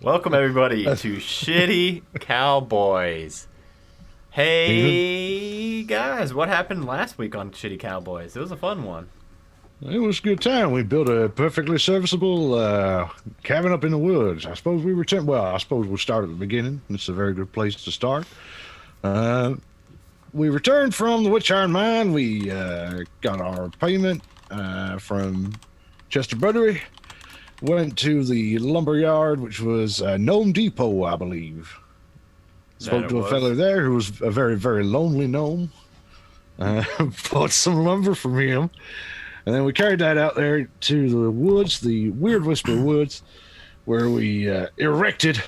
Welcome everybody to Shitty Cowboys. Hey guys, what happened last week on Shitty Cowboys? It was a fun one. It was a good time. We built a perfectly serviceable cabin up in the woods. I suppose I suppose we'll start at the beginning. It's a very good place to start. We returned from the Witch Iron Mine. We got our payment from Chester Buttery. Went to the lumber yard, which was Gnome Depot, I believe. Spoke to a fellow there who was a very, very lonely gnome. Bought some lumber from him. And then we carried that out there to the woods, the Weird Whisper Woods, where we erected a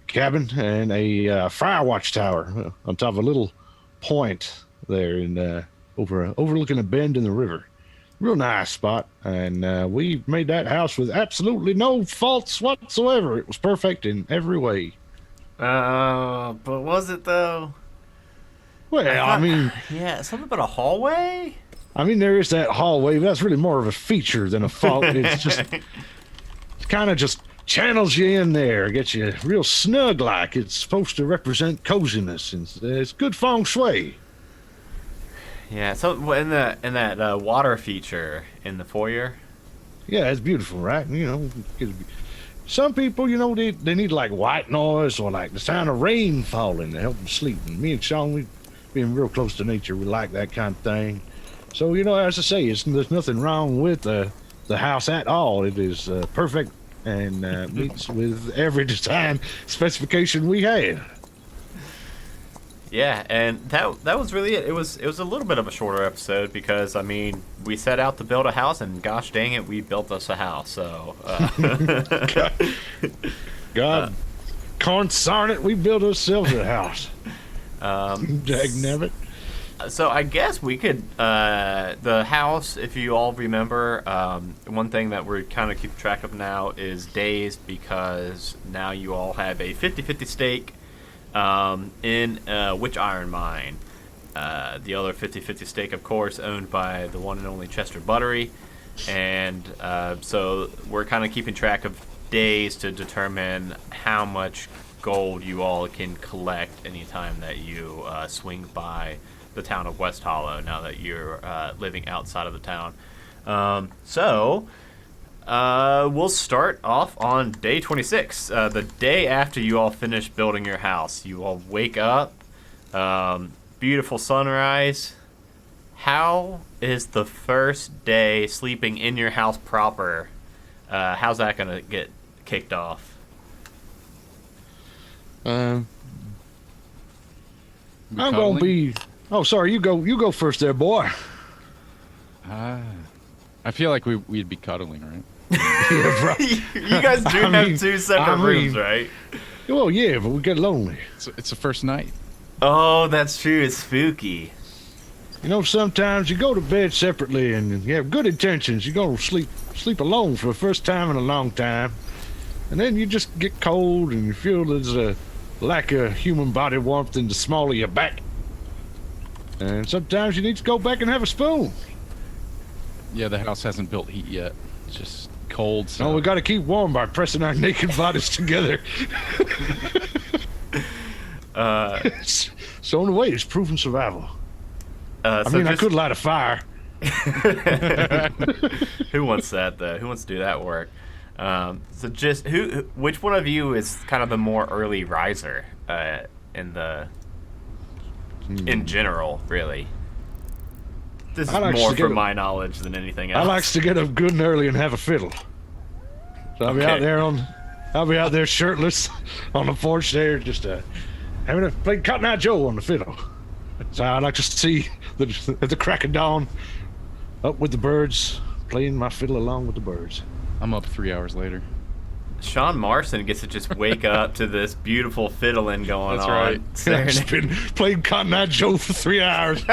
cabin and a fire watchtower on top of a little point there in overlooking a bend in the river. Real nice spot, and we made that house with absolutely no faults whatsoever. It was perfect in every way. But was it though? Well, I mean, yeah, something about a hallway. I mean, there is that hallway, but that's really more of a feature than a fault. It's just, it kind of just channels you in there, gets you real snug like. It's supposed to represent coziness, and it's good feng shui. Yeah, so in that water feature in the foyer. Yeah, it's beautiful, right? You know, some people, you know, they need like white noise or like the sound of rain falling to help them sleep. And me and Sean, we being real close to nature, we like that kind of thing. So, you know, as I say, there's nothing wrong with the house at all. It is perfect and meets with every design specification we had. Yeah, and that was really it. It was a little bit of a shorter episode because I mean we set out to build a house and gosh dang it, we built us a house. So God, consarn it, we built ourselves a house. Dagnabbit. So I guess we could the house, if you all remember, one thing that we're kind of keeping track of now is days because now you all have a 50-50 stake in Witch Iron Mine. The other 50-50 stake, of course, owned by the one and only Chester Buttery. And so we're kind of keeping track of days to determine how much gold you all can collect anytime that you swing by the town of West Hollow now that you're living outside of the town. We'll start off on day 26, the day after you all finish building your house. You all wake up, beautiful sunrise. How is the first day sleeping in your house proper? How's that gonna get kicked off? I'm gonna be. Oh, sorry. You go first, there, boy. I feel like we'd be cuddling, right? Yeah, right. You guys do have two separate rooms, right? Well, yeah, but we get lonely. It's the first night. Oh, that's true. It's spooky. You know, sometimes you go to bed separately and you have good intentions. You go to sleep alone for the first time in a long time, and then you just get cold and you feel there's a lack of human body warmth in the small of your back. And sometimes you need to go back and have a spoon. Yeah, the house hasn't built heat yet. It's just cold. So No, we got to keep warm by pressing our naked bodies together. So in a way, it's proven survival. I could light a fire. Who wants that though? Who wants to do that work? So just which one of you is kind of the more early riser in general, really? This is more from my knowledge than anything else. I likes to get up good and early and have a fiddle. So I'll be out there shirtless on the porch there, just playing Cotton Eye Joe on the fiddle. So I like to see at the crack of dawn, up with the birds, playing my fiddle along with the birds. I'm up 3 hours later. Sean Marston gets to just wake up to this beautiful fiddling going That's on. right. I've just been playing Cotton Eye Joe for 3 hours.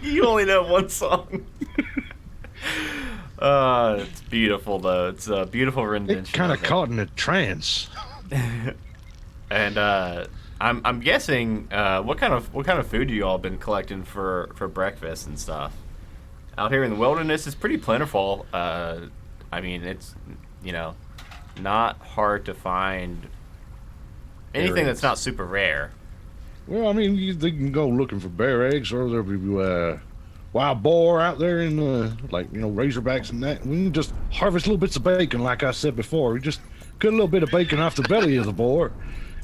You only know one song. It's beautiful though. It's a beautiful rendition. Kind of caught in a trance. And I'm guessing what kind of food you all been collecting for breakfast and stuff? Out here in the wilderness, it's pretty plentiful. I mean, it's not hard to find anything Bear that's eggs. not super rare. Well, I mean, they can go looking for bear eggs, or there'll be wild boar out there in razorbacks and that. We can just harvest little bits of bacon, like I said before. We just cut a little bit of bacon off the belly of the boar,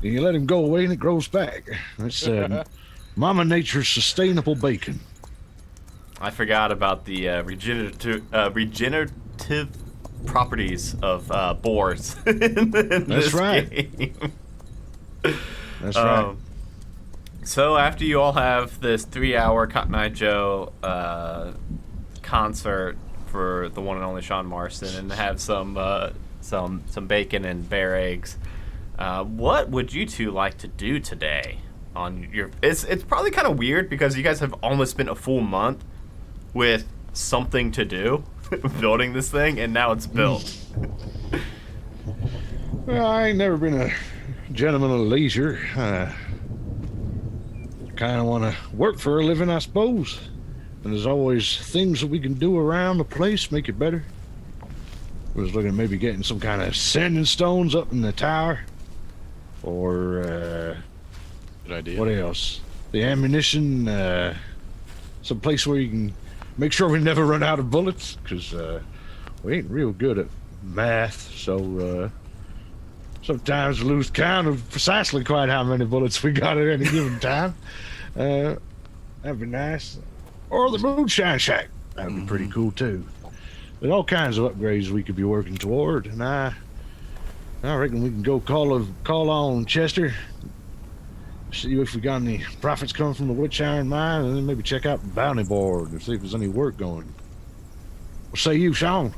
and you let him go away, and it grows back. That's Mama Nature's sustainable bacon. I forgot about the regenerative properties of boars in That's this right. game. That's right. So after you all have this 3-hour Cotton Eye Joe concert for the one and only Sean Marston, and have some bacon and bear eggs, what would you two like to do today? It's probably kind of weird because you guys have almost spent a full month with something to do, building this thing, and now it's built. Well, I ain't never been a gentleman of leisure. Kind of want to work for a living, I suppose. And there's always things that we can do around the place, make it better. I was looking at maybe getting some kind of sanding stones up in the tower. Or, Good idea. what else? The ammunition, some place where you can make sure we never run out of bullets, because we ain't real good at math, so sometimes we lose count of precisely quite how many bullets we got at any given time. That'd be nice. Or the moonshine shack. That'd be pretty cool too. There's all kinds of upgrades we could be working toward, and I reckon we can go call on Chester, see if we got any profits coming from the Witch Iron Mine, and then maybe check out the bounty board and see if there's any work going. What say you, Sean?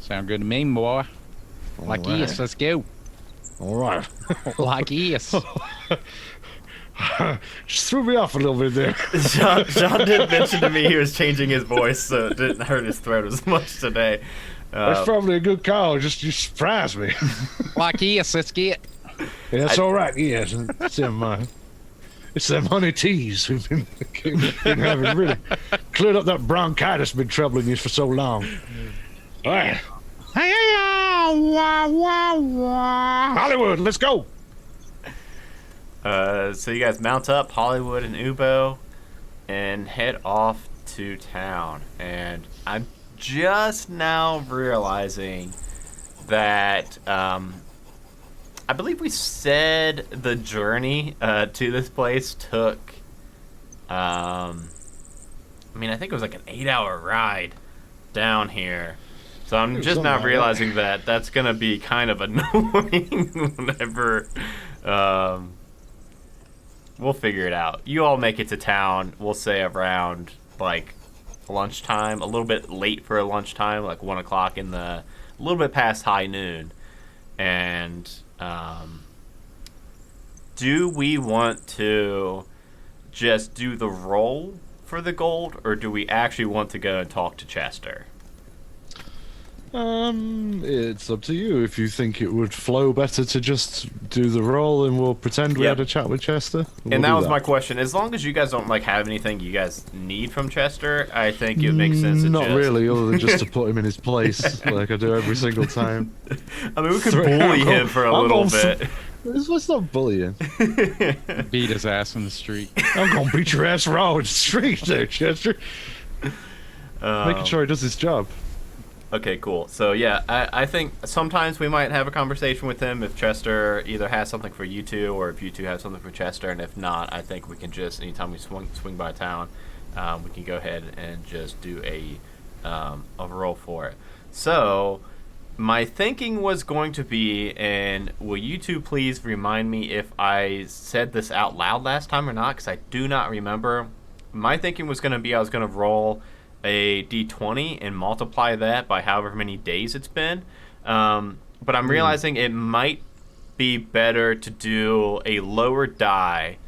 Sound good to me, boy. Like All right. yes, let's go. All right. Like yes. Just threw me off a little bit there. John did mention to me he was changing his voice, so it didn't hurt his throat as much today. That's probably a good call. Just you surprised me. Like yes, let's get. Yeah, that's all right. Yes, it's them honey teas we've been having really cleared up that bronchitis been troubling you for so long. All right. Hollywood, let's go. So you guys mount up Hollywood and Ubo and head off to town. And I'm just now realizing that I believe we said the journey to this place took I think it was like an 8-hour ride down here. So I'm just now realizing that that's gonna be kind of annoying whenever we'll figure it out. You all make it to town, we'll say around like lunchtime, a little bit late for a lunchtime, like 1 o'clock a little bit past high noon. And do we want to just do the roll for the gold, or do we actually want to go and talk to Chester? It's up to you. If you think it would flow better to just do the roll and we'll pretend we Yep. had a chat with Chester. And that was my question. As long as you guys don't have anything you guys need from Chester, I think it makes sense to Not just... really, other than just to put him in his place, like I do every single time. I mean, we could bully him for a little bit. Let's not bully him. Beat his ass in the street. I'm gonna beat your ass raw in the street there, Chester. Making sure he does his job. Okay, cool. So yeah, I think sometimes we might have a conversation with him if Chester either has something for you two, or if you two have something for Chester, and if not, I think we can just, anytime we swing by town, we can go ahead and just do a roll for it. So my thinking was going to be, and will you two please remind me if I said this out loud last time or not, because I do not remember. My thinking was going to be I was going to roll a d20 and multiply that by however many days it's been, but I'm realizing it might be better to do a lower die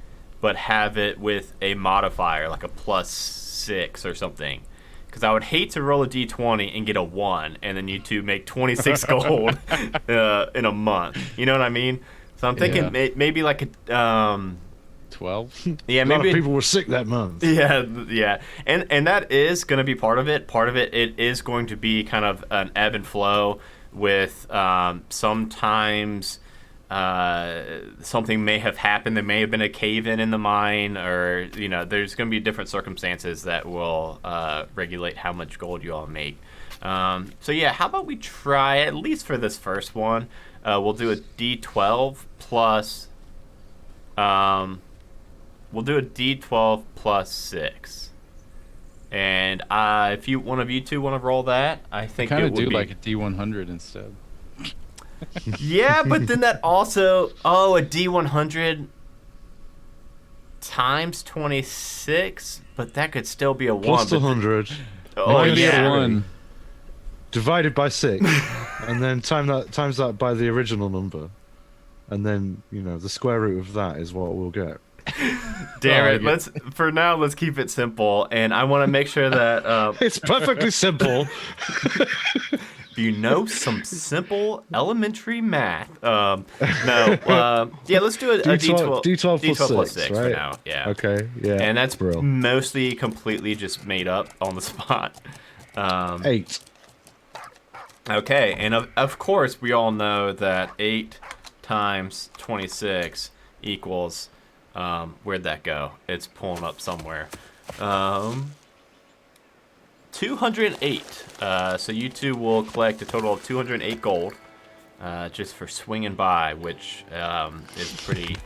but have it with a modifier like a +6 or something, because I would hate to roll a d20 and get a 1 and then you two make 26 gold in a month, you know what I mean? So I'm thinking maybe like a 12. yeah, A lot maybe of people were sick that month. Yeah, and that is going to be part of it. Part of it is going to be kind of an ebb and flow with sometimes something may have happened. There may have been a cave-in in the mine, or there's going to be different circumstances that will regulate how much gold you all make. So yeah, how about we try, at least for this first one, we'll do a D12 plus. We'll do a D12 plus 6. And if one of you two want to roll that, I think Kind it of would do be like a D100 instead. Yeah, but then that also a D100 times 26, but that could still be a 1. Plus the 100. Oh minus yeah. 1. Divided by 6, and then times that by the original number, and then the square root of that is what we'll get. Damn it! Let's keep it simple, and I want to make sure that It's perfectly simple. if you know some simple elementary math. Yeah, let's do a D12. D12 plus 6, for right? now. Yeah. Okay, yeah. And that's Bro. mostly completely just made up on the spot. 8. Okay, and of course we all know that 8 times 26 equals. Where'd that go? It's pulling up somewhere. 208. So you two will collect a total of 208 gold, just for swinging by, which is pretty,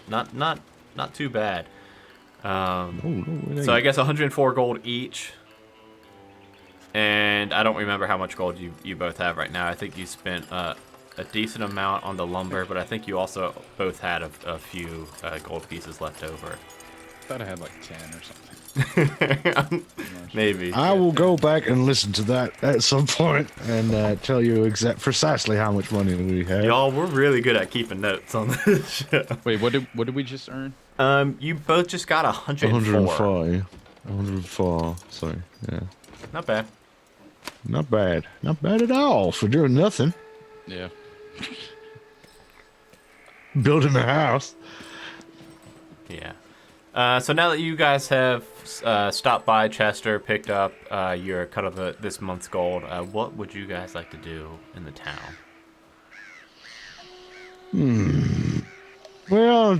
not too bad. So I guess 104 gold each. And I don't remember how much gold you both have right now. I think you spent a decent amount on the lumber, but I think you also both had a few gold pieces left over. I thought I had like 10 or something. Maybe. I will go back and listen to that at some point and tell you precisely how much money we have. Y'all, we're really good at keeping notes on this show. Wait, what did we just earn? You both just got 104. 104. 104. Sorry. Yeah. Not bad. Not bad. Not bad at all for doing nothing. Yeah. Building a house. Yeah. So now that you guys have stopped by Chester, picked up your cut of this month's gold, what would you guys like to do in the town? Well,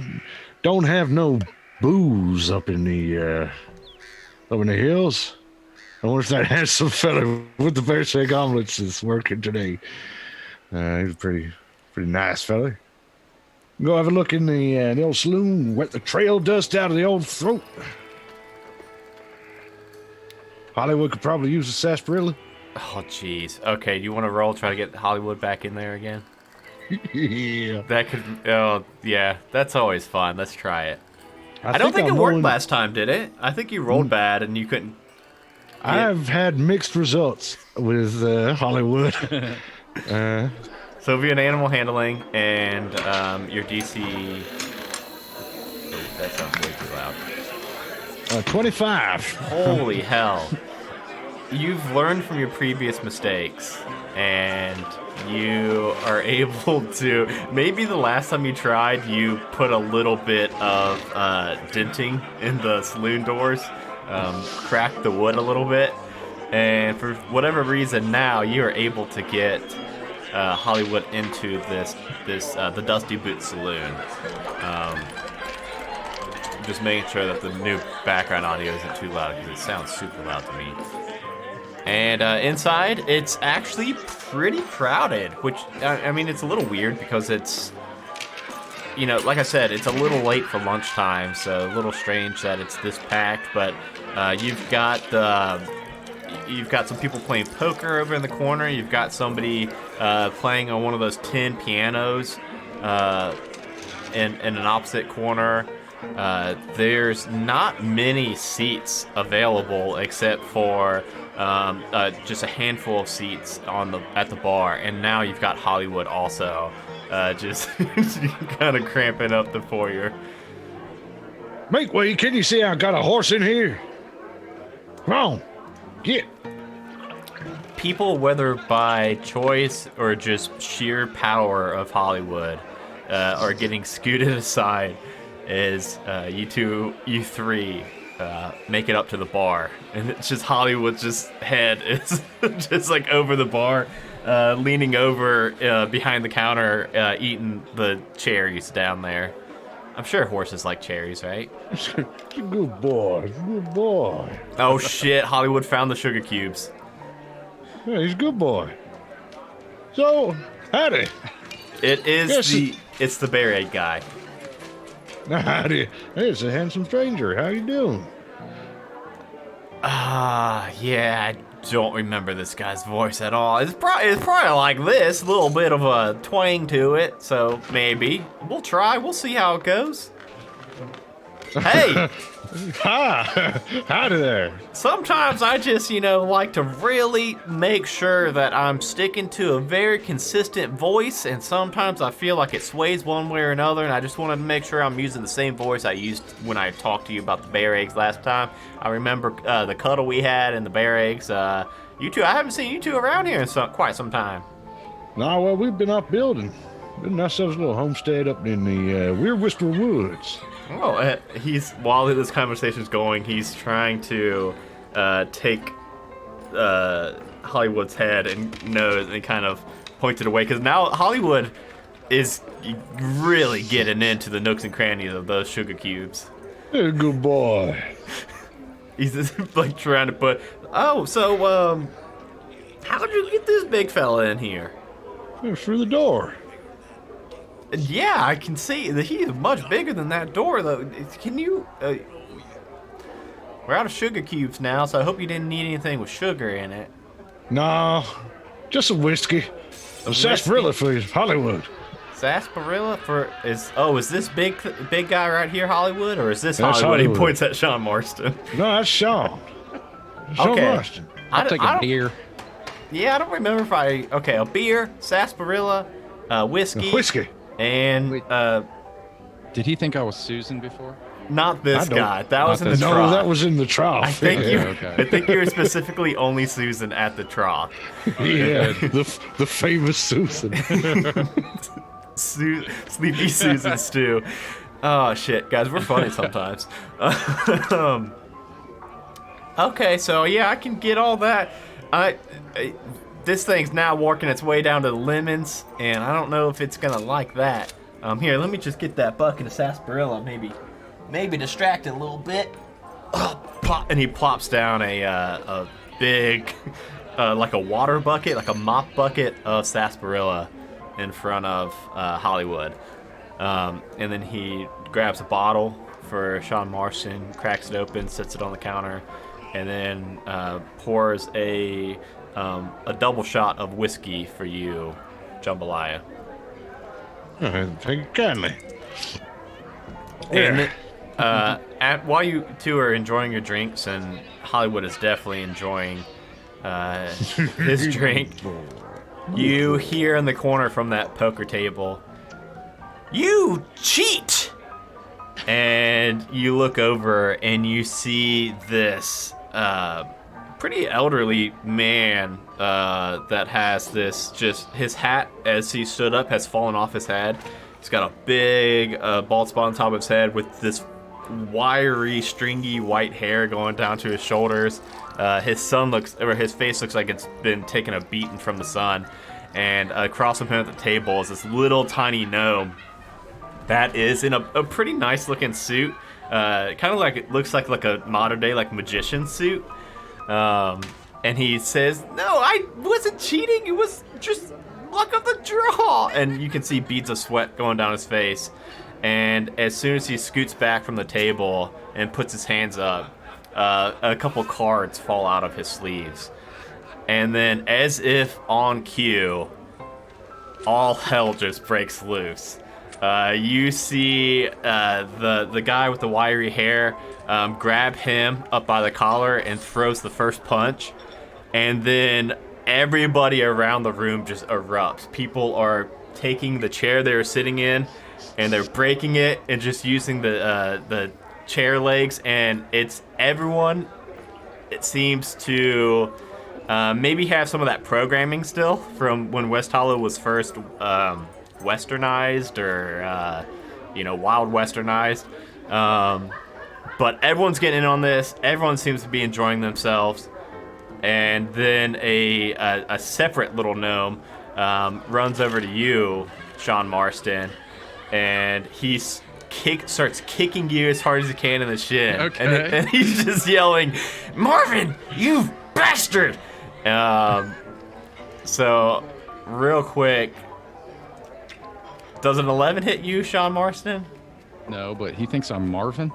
don't have no booze up in the hills. I wonder if that handsome fella with the bear shake omelets is working today. He's a pretty nice fella. Go have a look in the old saloon, wet the trail dust out of the old throat. Hollywood could probably use a sarsaparilla. Oh, jeez. Okay, you want to roll, try to get Hollywood back in there again? Yeah. That could... Oh, yeah. That's always fun. Let's try it. I don't think it worked last time, did it? I think you rolled bad and you couldn't... I've had mixed results with Hollywood. So it'll be an animal handling, and your DC... Oh, that sounds way too loud. 25. Holy hell. You've learned from your previous mistakes, and you are able to... Maybe the last time you tried, you put a little bit of denting in the saloon doors, cracked the wood a little bit, and for whatever reason now, you are able to get Hollywood into the Dusty Boot Saloon. Just making sure that the new background audio isn't too loud, because it sounds super loud to me. And inside, it's actually pretty crowded, which, I mean, it's a little weird because it's, like I said, it's a little late for lunchtime, so a little strange that it's this packed, but you've got some people playing poker over in the corner. You've got somebody playing on one of those tin pianos in an opposite corner. There's not many seats available except for just a handful of seats at the bar, and now you've got Hollywood also just kind of cramping up the foyer. Make way, can you see I got a horse in here? Come on, get. People, whether by choice or just sheer power of Hollywood, are getting scooted aside as you three make it up to the bar, and it's just Hollywood's head is just like over the bar, leaning over behind the counter, eating the cherries down there. I'm sure horses like cherries, right? Good boy. Good boy. Oh shit! Hollywood found the sugar cubes. Yeah, he's a good boy. So, howdy. It is Yes. it's the bear egg guy. Howdy. Hey, it's a handsome stranger. How you doing? Yeah, I don't remember this guy's voice at all. It's probably like this, a little bit of a twang to it. So maybe we'll try. We'll see how it goes. Hey, Hi. Howdy there. sometimes I just, like to really make sure that I'm sticking to a very consistent voice, and sometimes I feel like it sways one way or another, and I just wanted to make sure I'm using the same voice I used when I talked to you about the bear eggs last time. I remember the cuddle we had and the bear eggs. You two, I haven't seen you two around here in quite some time. Nah, well, we've been up building. Building ourselves a little homestead up in the Weird Whisper Woods. Oh, while this conversation's going, he's trying to take Hollywood's head and nose and kind of point it away, because now Hollywood is really getting into the nooks and crannies of those sugar cubes. Hey, good boy. He's just like trying to put. Oh, so how'd you get this big fella in here? Hey, through the door. Yeah, I can see that he is much bigger than that door, though. Can you? We're out of sugar cubes now, so I hope you didn't need anything with sugar in it. Nah, just some whiskey. A sarsaparilla for Hollywood. Sarsaparilla is this big guy right here Hollywood, or is this That's Hollywood? Hollywood. He points at Sean Marston. No, that's Sean. Sean Okay. Marston. I'll take a beer. Yeah, I don't remember a beer, sarsaparilla, whiskey, Whiskey. and Did he think I was Susan before? not this I don't- guy. That was in the this- No, trough. that was in the trough. I think yeah. you. okay. I think you were specifically only Susan at the trough. Yeah, the famous Susan. Sleepy Susan stew. Oh shit, guys, we're funny sometimes. Okay, so yeah, I can get all that. This thing's now working its way down to the lemons, and I don't know if it's gonna like that. Here, let me just get that bucket of sarsaparilla, maybe distract it a little bit. Plop, and he plops down a big, like a water bucket, like a mop bucket of sarsaparilla in front of Hollywood. And then he grabs a bottle for Sean Marston, cracks it open, sets it on the counter, and then pours a double shot of whiskey for you, Jambalaya. Thank you kindly. And while you two are enjoying your drinks, and Hollywood is definitely enjoying his drink, you hear in the corner from that poker table, "You cheat!" And you look over and you see this pretty elderly man that has his hat, as he stood up, has fallen off his head. He's got a big bald spot on top of his head with this wiry, stringy white hair going down to his shoulders. His face looks like it's been taking a beating from the sun. And across from him at the table is this little tiny gnome that is in a pretty nice looking suit. Kind of like, it looks like a modern day magician suit. And he says, "No, I wasn't cheating. It was just luck of the draw." And you can see beads of sweat going down his face. And as soon as he scoots back from the table and puts his hands up, a couple cards fall out of his sleeves. And then, as if on cue, all hell just breaks loose. You see the guy with the wiry hair grab him up by the collar and throws the first punch. And then everybody around the room just erupts. People are taking the chair they were sitting in and they're breaking it and just using the chair legs. And it's everyone, it seems to maybe have some of that programming still from when West Hollow was first westernized or wild westernized, but everyone's getting in on this. Everyone seems to be enjoying themselves, and then a separate little gnome runs over to you, Sean Marston, and he starts kicking you as hard as he can in the shin. Okay. And he's just yelling, "Marvin, you bastard!" So, real quick, does an 11 hit you, Sean Marston? No, but he thinks I'm Marvin.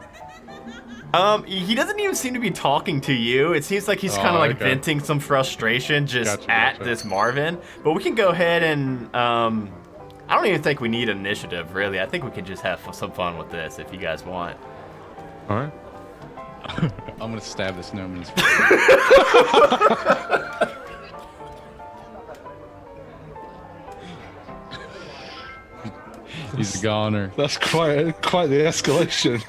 He doesn't even seem to be talking to you. It seems like he's kind of like venting some frustration just at this Marvin. But we can go ahead and, I don't even think we need initiative, really. I think we can just have some fun with this if you guys want. All right. I'm gonna stab this gnome in his He's a goner. That's quite the escalation.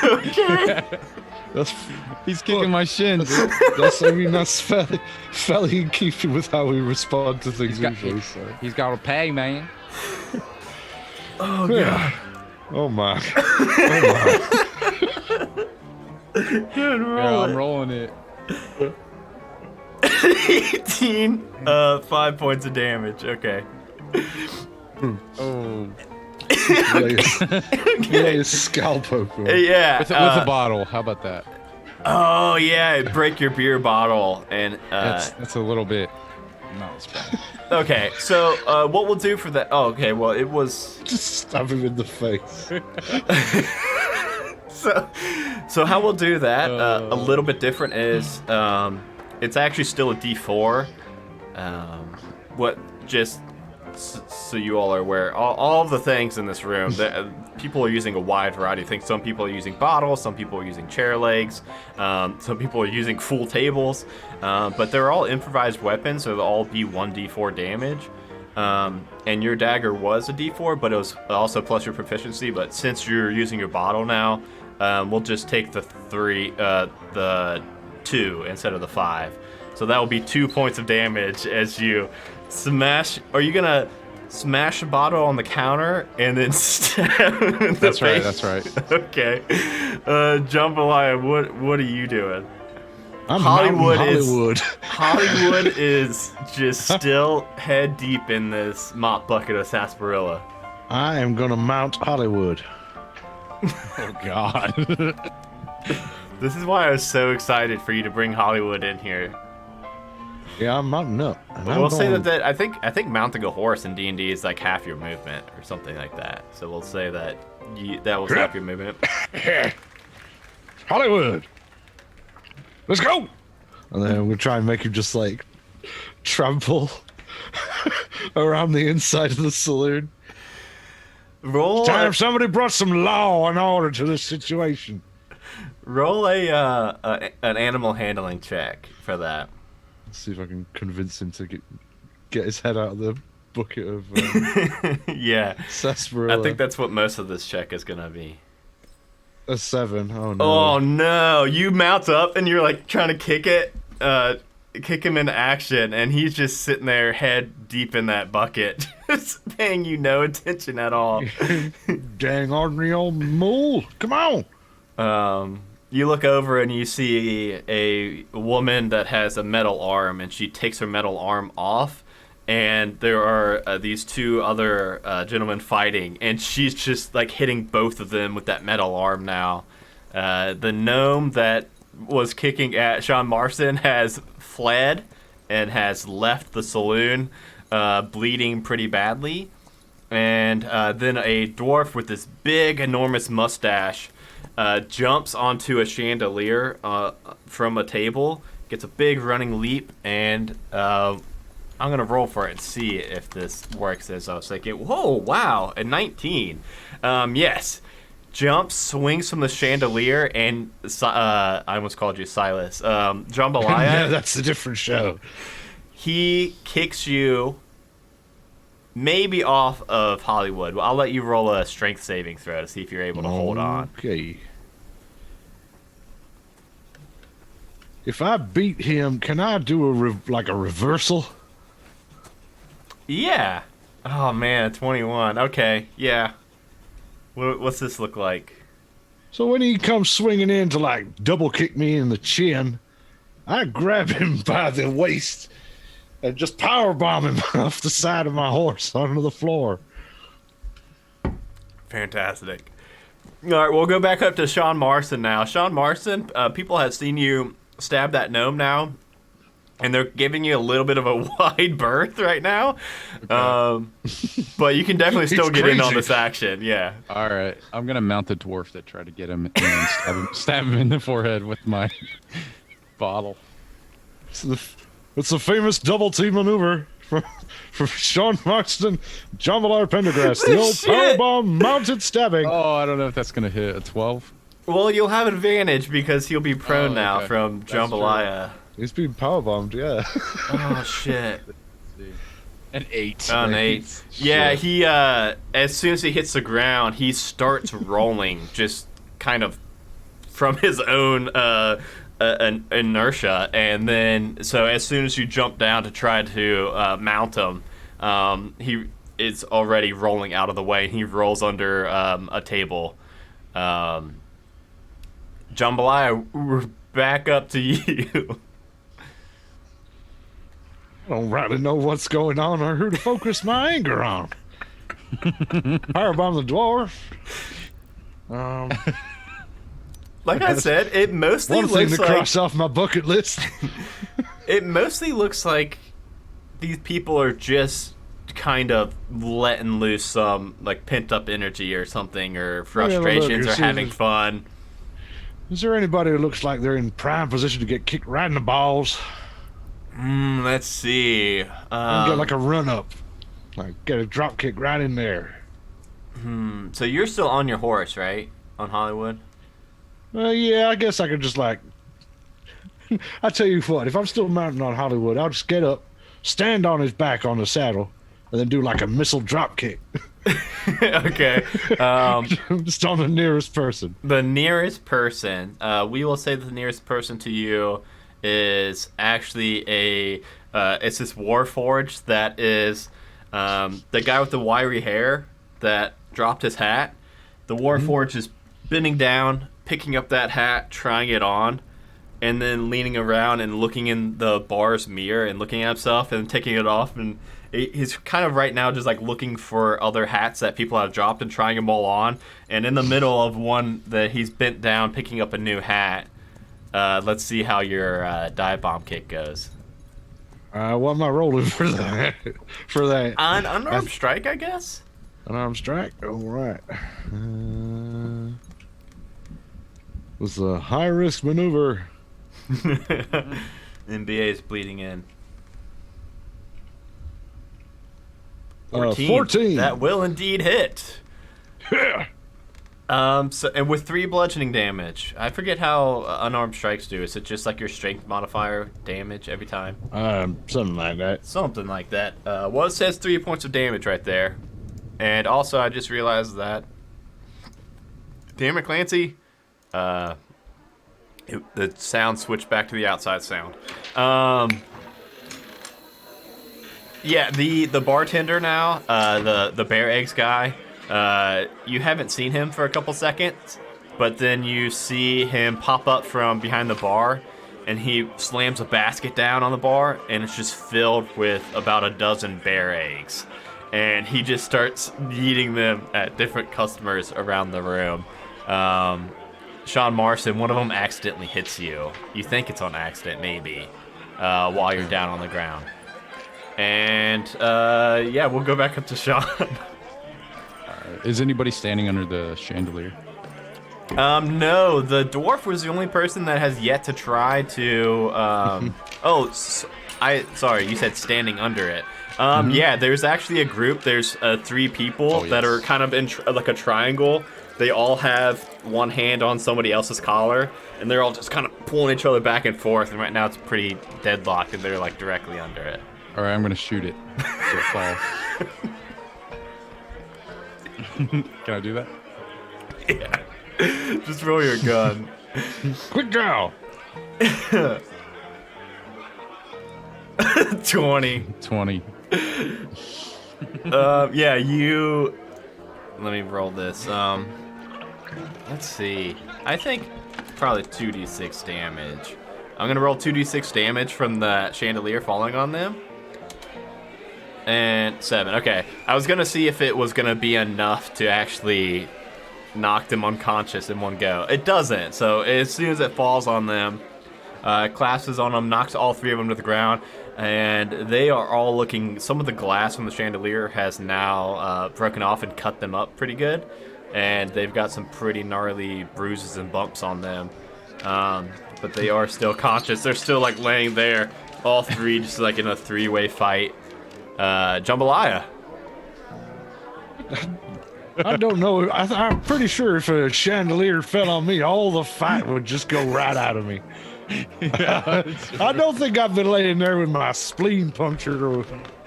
Okay. He's kicking my shins. That's fairly in keeping with how we respond to things usually. So. He's got to pay, man. Oh, God. Oh, my. Oh, Good roll. Yeah, I'm rolling it. 18, 5 points of damage. Okay. Oh. Lay his scalp open. Yeah. With a bottle. How about that? Oh, yeah. Break your beer bottle. And That's a little bit not as bad. okay, so what we'll do for that... Oh, okay, well, it was... Just stab him in the face. So how we'll do that, a little bit different is... it's actually still a D4. So you all are aware, all of the things in this room, people are using a wide variety of things. Some people are using bottles, some people are using chair legs, some people are using full tables, but they're all improvised weapons, so they'll all be 1d4 damage. And your dagger was a d4, but it was also plus your proficiency. But since you're using your bottle now, we'll just take the 2 instead of the 5. So that will be 2 points of damage as you smash. Are you gonna smash a bottle on the counter and then stab him in the face? That's right. Okay. Jambalaya, what are you doing? I'm Hollywood is just still head deep in this mop bucket of sarsaparilla. I am gonna mount Hollywood. Oh, God. This is why I was so excited for you to bring Hollywood in here. Yeah, I'm mounting up. We'll say that I think mounting a horse in D&D is like half your movement or something like that. So we'll say that that was half your movement. Hollywood, let's go. And then we'll try and make him just like trample around the inside of the saloon. Roll. Time somebody brought some law and order to this situation. Roll an animal handling check for that. Let's see if I can convince him to get his head out of the bucket of yeah, sarsaparilla. I think that's what most of this check is gonna be. A 7. Oh no. Oh no! You mount up and you're like trying to kick him into action, and he's just sitting there, head deep in that bucket, just paying you no attention at all. Dang ordinary old mole! Come on. You look over and you see a woman that has a metal arm, and she takes her metal arm off, and there are these 2 other gentlemen fighting, and she's just like hitting both of them with that metal arm now. The gnome that was kicking at Sean Marston has fled and has left the saloon, bleeding pretty badly. And then a dwarf with this big, enormous mustache jumps onto a chandelier from a table, gets a big running leap, and I'm going to roll for it and see if this works as I was thinking. Whoa, wow, a 19. Yes. Jumps, swings from the chandelier, and I almost called you Silas. Jambalaya. Yeah, that's a different show. He kicks you maybe off of Hollywood. I'll let you roll a strength saving throw to see if you're able to hold on. Okay. If I beat him, can I do a reversal? Yeah. Oh man, 21. Okay, yeah. What's this look like? So when he comes swinging in to like double kick me in the chin, I grab him by the waist and just power bomb him off the side of my horse onto the floor. Fantastic. All right, we'll go back up to Sean Marston now. Sean Marston, people have seen you stab that gnome now, and they're giving you a little bit of a wide berth right now. Okay. But you can definitely still get in on this action. Yeah. All right. I'm going to mount the dwarf that tried to get him and stab him in the forehead with my bottle. It's the famous double team maneuver from Sean Marston, Jambalaya Pendergrass. The old powerbomb mounted stabbing. Oh, I don't know if that's going to hit a 12. Well, you'll have advantage because he'll be prone now from Jambalaya. He's being powerbombed, yeah. Oh, shit. An 8. An 8. Yeah, he, as soon as he hits the ground, he starts rolling just kind of from his own inertia. And then, so as soon as you jump down to try to mount him, he is already rolling out of the way. He rolls under a table. Jambalaya, we're back up to you. I don't rightly know what's going on or who to focus my anger on. Powerbomb the dwarf. Like I said, it mostly one looks thing to cross off my bucket list. It mostly looks like these people are just kind of letting loose some like pent up energy or something, or frustrations, or having fun. Is there anybody who looks like they're in prime position to get kicked right in the balls? Let's see. Get like a run up, like get a drop kick right in there. So you're still on your horse, right? On Hollywood? Yeah, I guess I could just like. I tell you what, if I'm still mounted on Hollywood, I'll just get up, stand on his back on the saddle, and then do like a missile drop kick. Okay. Just on the nearest person. The nearest person. We will say that the nearest person to you is actually it's this Warforged that is the guy with the wiry hair that dropped his hat. The Warforged is bending down, picking up that hat, trying it on, and then leaning around and looking in the bar's mirror and looking at himself and taking it off. And he's kind of right now just like looking for other hats that people have dropped and trying them all on. And in the middle of one that he's bent down, picking up a new hat. Let's see how your dive bomb kick goes. What am I rolling for that? An unarmed strike, I guess. Unarmed strike. All right. Was a high risk maneuver. NBA is bleeding in. 14. That will indeed hit. Yeah. So, and with 3 bludgeoning damage. I forget how unarmed strikes do. Is it just like your strength modifier damage every time? Something like that. Something like that. Well, it says 3 points of damage right there. And also, I just realized that, damn it, Clancy, the sound switched back to the outside sound. Yeah, the bartender now, the bear eggs guy, you haven't seen him for a couple seconds, but then you see him pop up from behind the bar, and he slams a basket down on the bar, and it's just filled with about a dozen bear eggs. And he just starts yeeting them at different customers around the room. Sean Marston, one of them accidentally hits you. You think it's on accident, maybe, while you're down on the ground. And, yeah, we'll go back up to Sean. Is anybody standing under the chandelier? No, the dwarf was the only person that has yet to try to, sorry, you said standing under it. Yeah, there's actually a group. There's 3 people that are kind of in like a triangle. They all have one hand on somebody else's collar, and they're all just kind of pulling each other back and forth. And right now it's pretty deadlocked, and they're like directly under it. All right, I'm gonna shoot it so it falls. Can I do that? Yeah. Just roll your gun. Quick draw. 20. 20. Yeah, you... Let me roll this. Let's see. I think probably 2d6 damage. I'm gonna roll 2d6 damage from the chandelier falling on them. And 7. Okay. I was gonna see if it was gonna be enough to actually knock them unconscious in one go. It doesn't. So as soon as it falls on them, collapses on them, knocks all 3 of them to the ground, and they are all looking. Some of the glass from the chandelier has now broken off and cut them up pretty good, and they've got some pretty gnarly bruises and bumps on them. But they are still conscious. They're still like laying there, all 3 just like in a 3-way fight. Jambalaya. I don't know. I'm pretty sure if a chandelier fell on me, all the fight would just go right out of me. I don't think I've been laying there with my spleen punctured or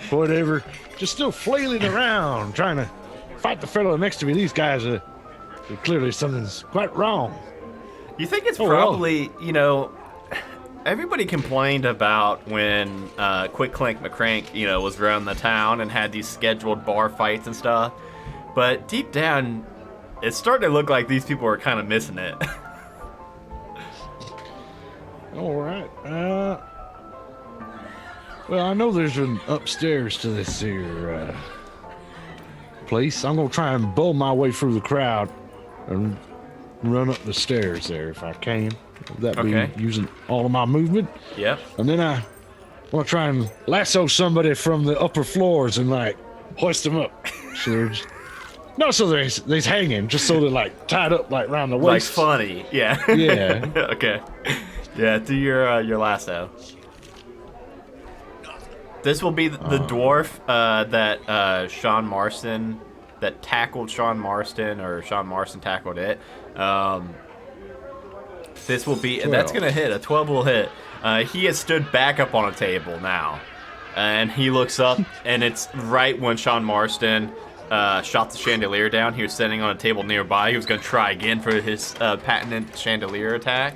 whatever, just still flailing around trying to fight the fellow next to me. These guys are clearly something's quite wrong. You think it's probably, you know, everybody complained about when Quick Clank McCrank, you know, was around the town and had these scheduled bar fights and stuff. But deep down, it's starting to look like these people are kind of missing it. All right. Well, I know there's an upstairs to this here place. I'm gonna try and bull my way through the crowd and run up the stairs there if I can. Would that be using all of my movement? Yep. And then I want to try and lasso somebody from the upper floors and like hoist them up. So they're just, no, so they're hanging, just so they're like tied up like around the waist. Like funny, yeah. Yeah. Okay. Yeah, do your lasso. This will be the dwarf that Sean Marston, that tackled Sean Marston, or Sean Marston tackled it. This will be, 12. That's going to hit. A 12 will hit. He has stood back up on a table now. And he looks up, and it's right when Sean Marston shot the chandelier down. He was sitting on a table nearby. He was going to try again for his patented chandelier attack.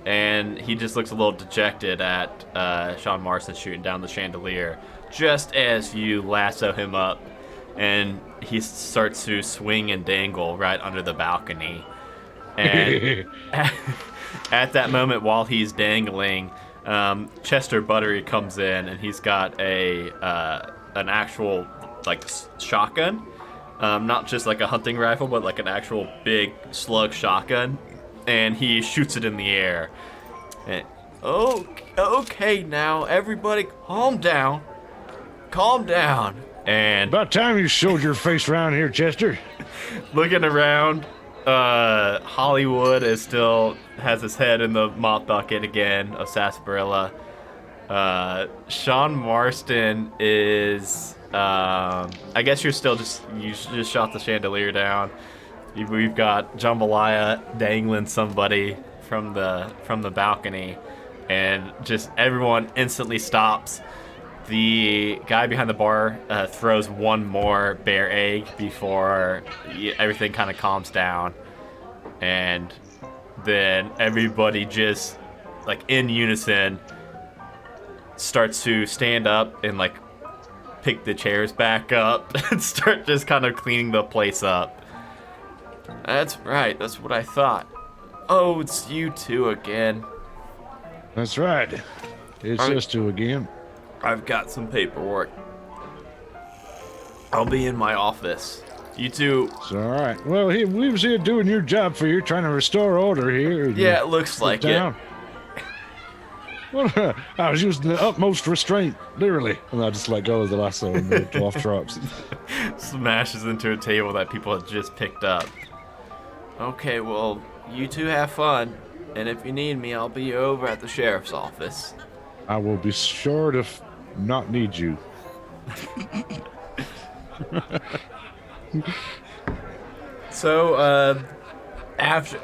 And he just looks a little dejected at Sean Marston shooting down the chandelier. Just as you lasso him up, and he starts to swing and dangle right under the balcony. And at that moment, while he's dangling, Chester Buttery comes in, and he's got an actual like shotgun, not just like a hunting rifle, but like an actual big slug shotgun, and he shoots it in the air. And, okay, now everybody, calm down, And about time you showed your face around here, Chester. Looking around, Hollywood is still has his head in the mop bucket again of sarsaparilla. Sean Marston is, I guess you just shot the chandelier down. We've got Jambalaya dangling somebody from the balcony, and just everyone instantly stops. The guy behind the bar throws one more bear egg before everything kind of calms down. And then everybody just, like in unison, starts to stand up and like pick the chairs back up and start just kind of cleaning the place up. That's right, that's what I thought. Oh, it's you two again. That's right. It's us two again. I've got some paperwork. I'll be in my office. You two. It's all right. Well, we was here doing your job for you, trying to restore order here. Yeah, it looks like it. Well, I was using the utmost restraint, literally. And I just let go of the lasso and the dwarf drops. Smashes into a table that people had just picked up. Okay, well, you two have fun. And if you need me, I'll be over at the sheriff's office. I will be sure to not need you. So, after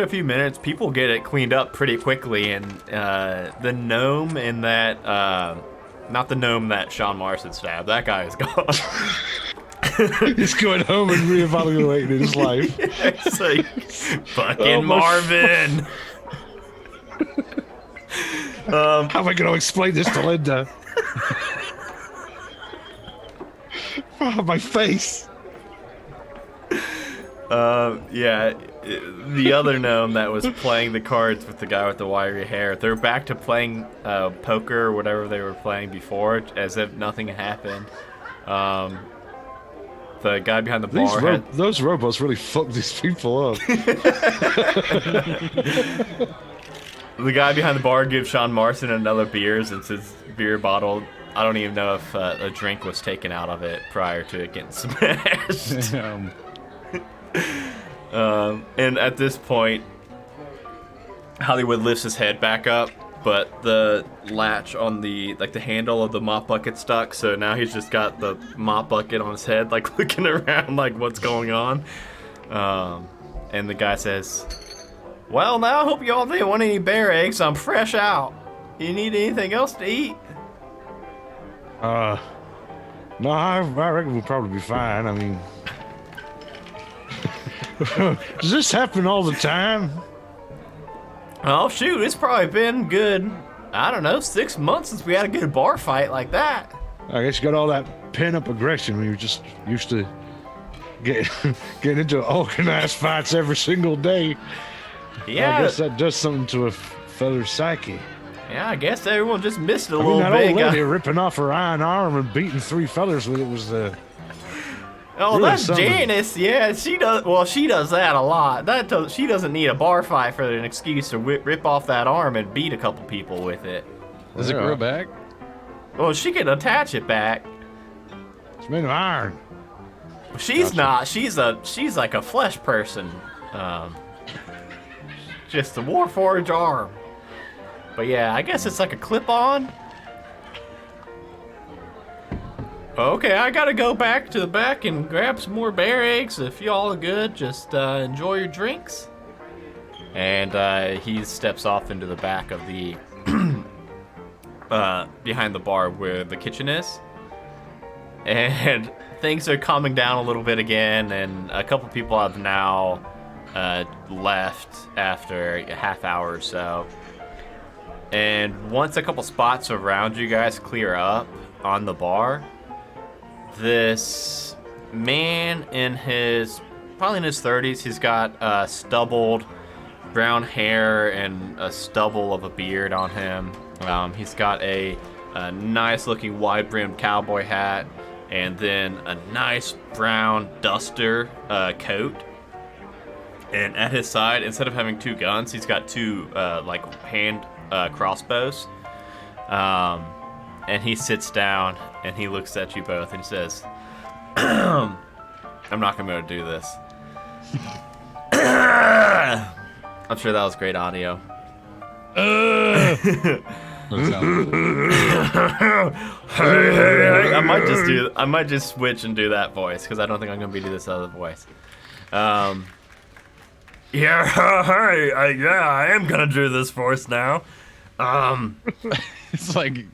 a few minutes, people get it cleaned up pretty quickly, and the gnome in that, not the gnome that Sean Marston stabbed, that guy is gone. He's going home and reevaluating his life. It's like, fucking Marvin! How am I going to explain this to Linda? Oh, my face. Yeah, the other gnome that was playing the cards with the guy with the wiry hair, they're back to playing poker or whatever they were playing before, as if nothing happened. The guy behind the bar those robots really fuck these people up. The guy behind the bar gives Sean Marston another beer since his beer bottle, I don't even know if a drink was taken out of it prior to it getting smashed. And at this point, Hollywood lifts his head back up, but the latch on the handle of the mop bucket stuck, so now he's just got the mop bucket on his head, like looking around like what's going on. And the guy says, "Well, now I hope y'all didn't want any bear eggs. I'm fresh out. You need anything else to eat?" No, I reckon we'll probably be fine. I mean, does this happen all the time? Oh shoot, it's probably been good, I don't know, 6 months since we had a good bar fight like that. I guess you got all that pent-up aggression when you're just used to getting into organized fights every single day. Yeah. I guess that does something to a fella's psyche. Yeah, I guess everyone just missed it a I mean, little that bit. old lady ripping off her iron arm and beating 3 fellas with it was Oh, really that's something. Janice. Yeah, she does. Well, she does that a lot. She doesn't need a bar fight for an excuse to rip off that arm and beat a couple people with it. Does it grow back? Well, she can attach it back. It's made of iron. She's not. She's like a flesh person. Just a Warforged arm. But yeah, I guess it's like a clip-on. Okay, I gotta go back to the back and grab some more bear eggs. If y'all are good, just enjoy your drinks. And he steps off into the back of the behind the bar where the kitchen is. And things are calming down a little bit again, and a couple people have now left after a half hour or so. And once a couple spots around you guys clear up on the bar, this man probably in his 30s, he's got stubbled brown hair and a stubble of a beard on him. He's got a nice looking wide brimmed cowboy hat and then a nice brown duster coat. And at his side, instead of having 2 guns, he's got 2 hand crossbows. And he sits down and he looks at you both and he says, "I'm not gonna be able to do this." I'm sure that was great audio. Hey. I might just switch and do that voice because I don't think I'm gonna be doing this other voice. Yeah, hey, I am gonna do this voice now. It's like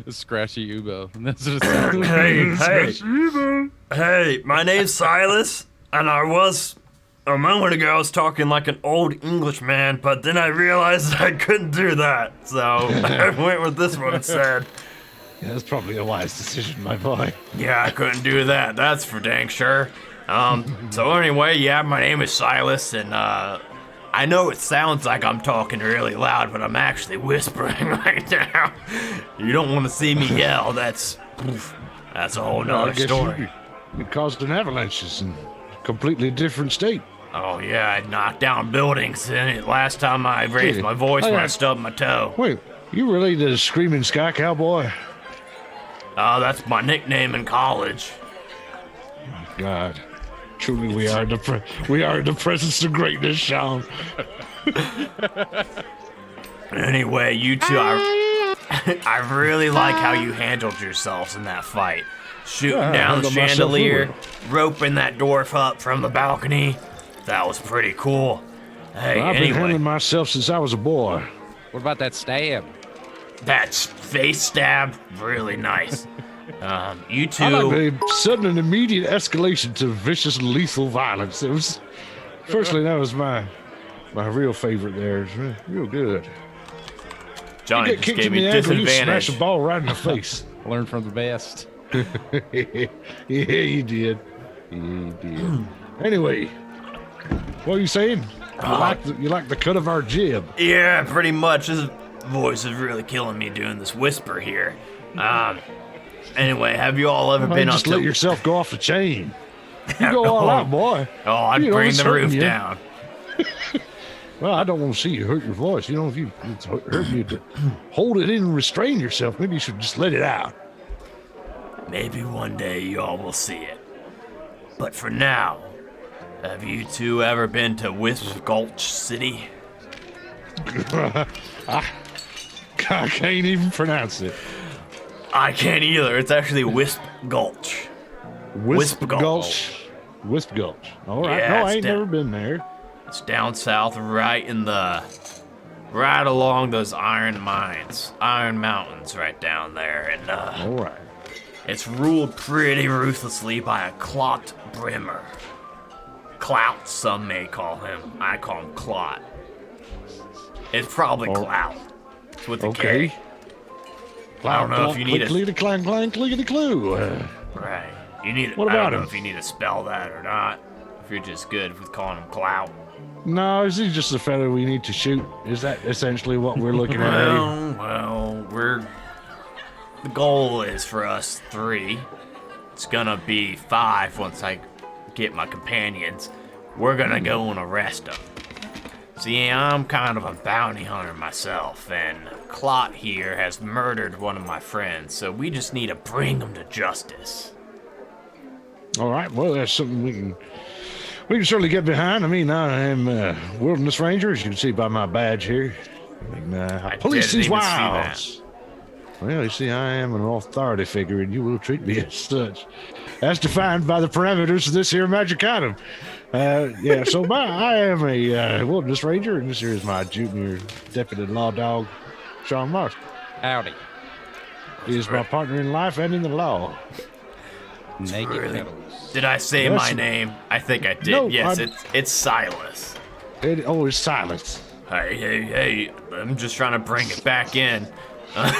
a scratchy Ubo. And that's what it sounds like. Hey, my name's Silas, and a moment ago I was talking like an old Englishman, but then I realized I couldn't do that, so I went with this one instead. Yeah, that's probably a wise decision, my boy. Yeah, I couldn't do that, that's for dang sure. So anyway, yeah, my name is Silas, and I know it sounds like I'm talking really loud, but I'm actually whispering right now. You don't want to see me yell. That's a whole nother story. You caused an avalanche in a completely different state. Oh yeah, I knocked down buildings, and last time I raised my voice when I stubbed my toe. Wait, you related to the Screaming Sky Cowboy? Oh, that's my nickname in college. God, truly we are in the presence of greatness, Sean. Anyway, you two, I really like how you handled yourselves in that fight. Shooting down the chandelier, roping that dwarf up from the balcony. That was pretty cool. Hey, I've been anyway, handling myself since I was a boy. What about that stab? that face stab, really nice. You two. I like the sudden and immediate escalation to vicious, lethal violence. It was, personally, that was my real favorite there. It's real good. Johnny You just get kicked gave in me the ankle, you disadvantage. smash a ball right in the face. Learn from the best. Yeah, you did. You did. Anyway, What are you saying? You like the cut of our jib? Yeah, pretty much. This voice is really killing me doing this whisper here. Anyway, have you all ever been up just to... let yourself go off the chain. You go all out, boy. Oh, I'd You know, bring it's the roof hurting you. down. Well, I don't want to see you hurt your voice. You know, if it's hurting you to hold it in and restrain yourself, maybe you should just let it out. Maybe one day you all will see it. But for now, have you two ever been to Wisp Gulch City? I can't even pronounce it. I can't either. It's actually Wisp Gulch. Wisp Gulch. Gulch. Wisp Gulch. All right. Yeah, no, it's I ain't never been there. It's down south, right along those iron mountains right down there. And All right. it's ruled pretty ruthlessly by a Clot Brimmer. Clout, some may call him. I call him Clot. It's probably Clout. It's with the Okay. K. I don't know if you need a... Clang, clang, clickety-clue. Right. You need What I about don't know him? if you need to spell that or not. If you're just good with calling him Clout. No, is he just a fellow we need to shoot? Is that essentially what we're looking at here? Well, the goal is for us 3. It's gonna be 5 once I get my companions. We're gonna go and arrest them. See, I'm kind of a bounty hunter myself, and Clot here has murdered one of my friends, so we just need to bring him to justice. All right. Well, that's something we can certainly get behind. I mean, I am a wilderness ranger, as you can see by my badge here. I mean, I police didn't these even see wilds. Well, you see, I am an authority figure, and you will treat me as such, as defined by the parameters of this here magic item. Yeah, so I am a wilderness ranger, and this here is my junior deputy law dog, Sean Marston. Howdy. He is my partner in life and in the law. Naked Really? pedals. Did I say Yes. my name? I think I did. No, yes, I'm- it's Silas. It's silence. Hey, I'm just trying to bring it back in. I'm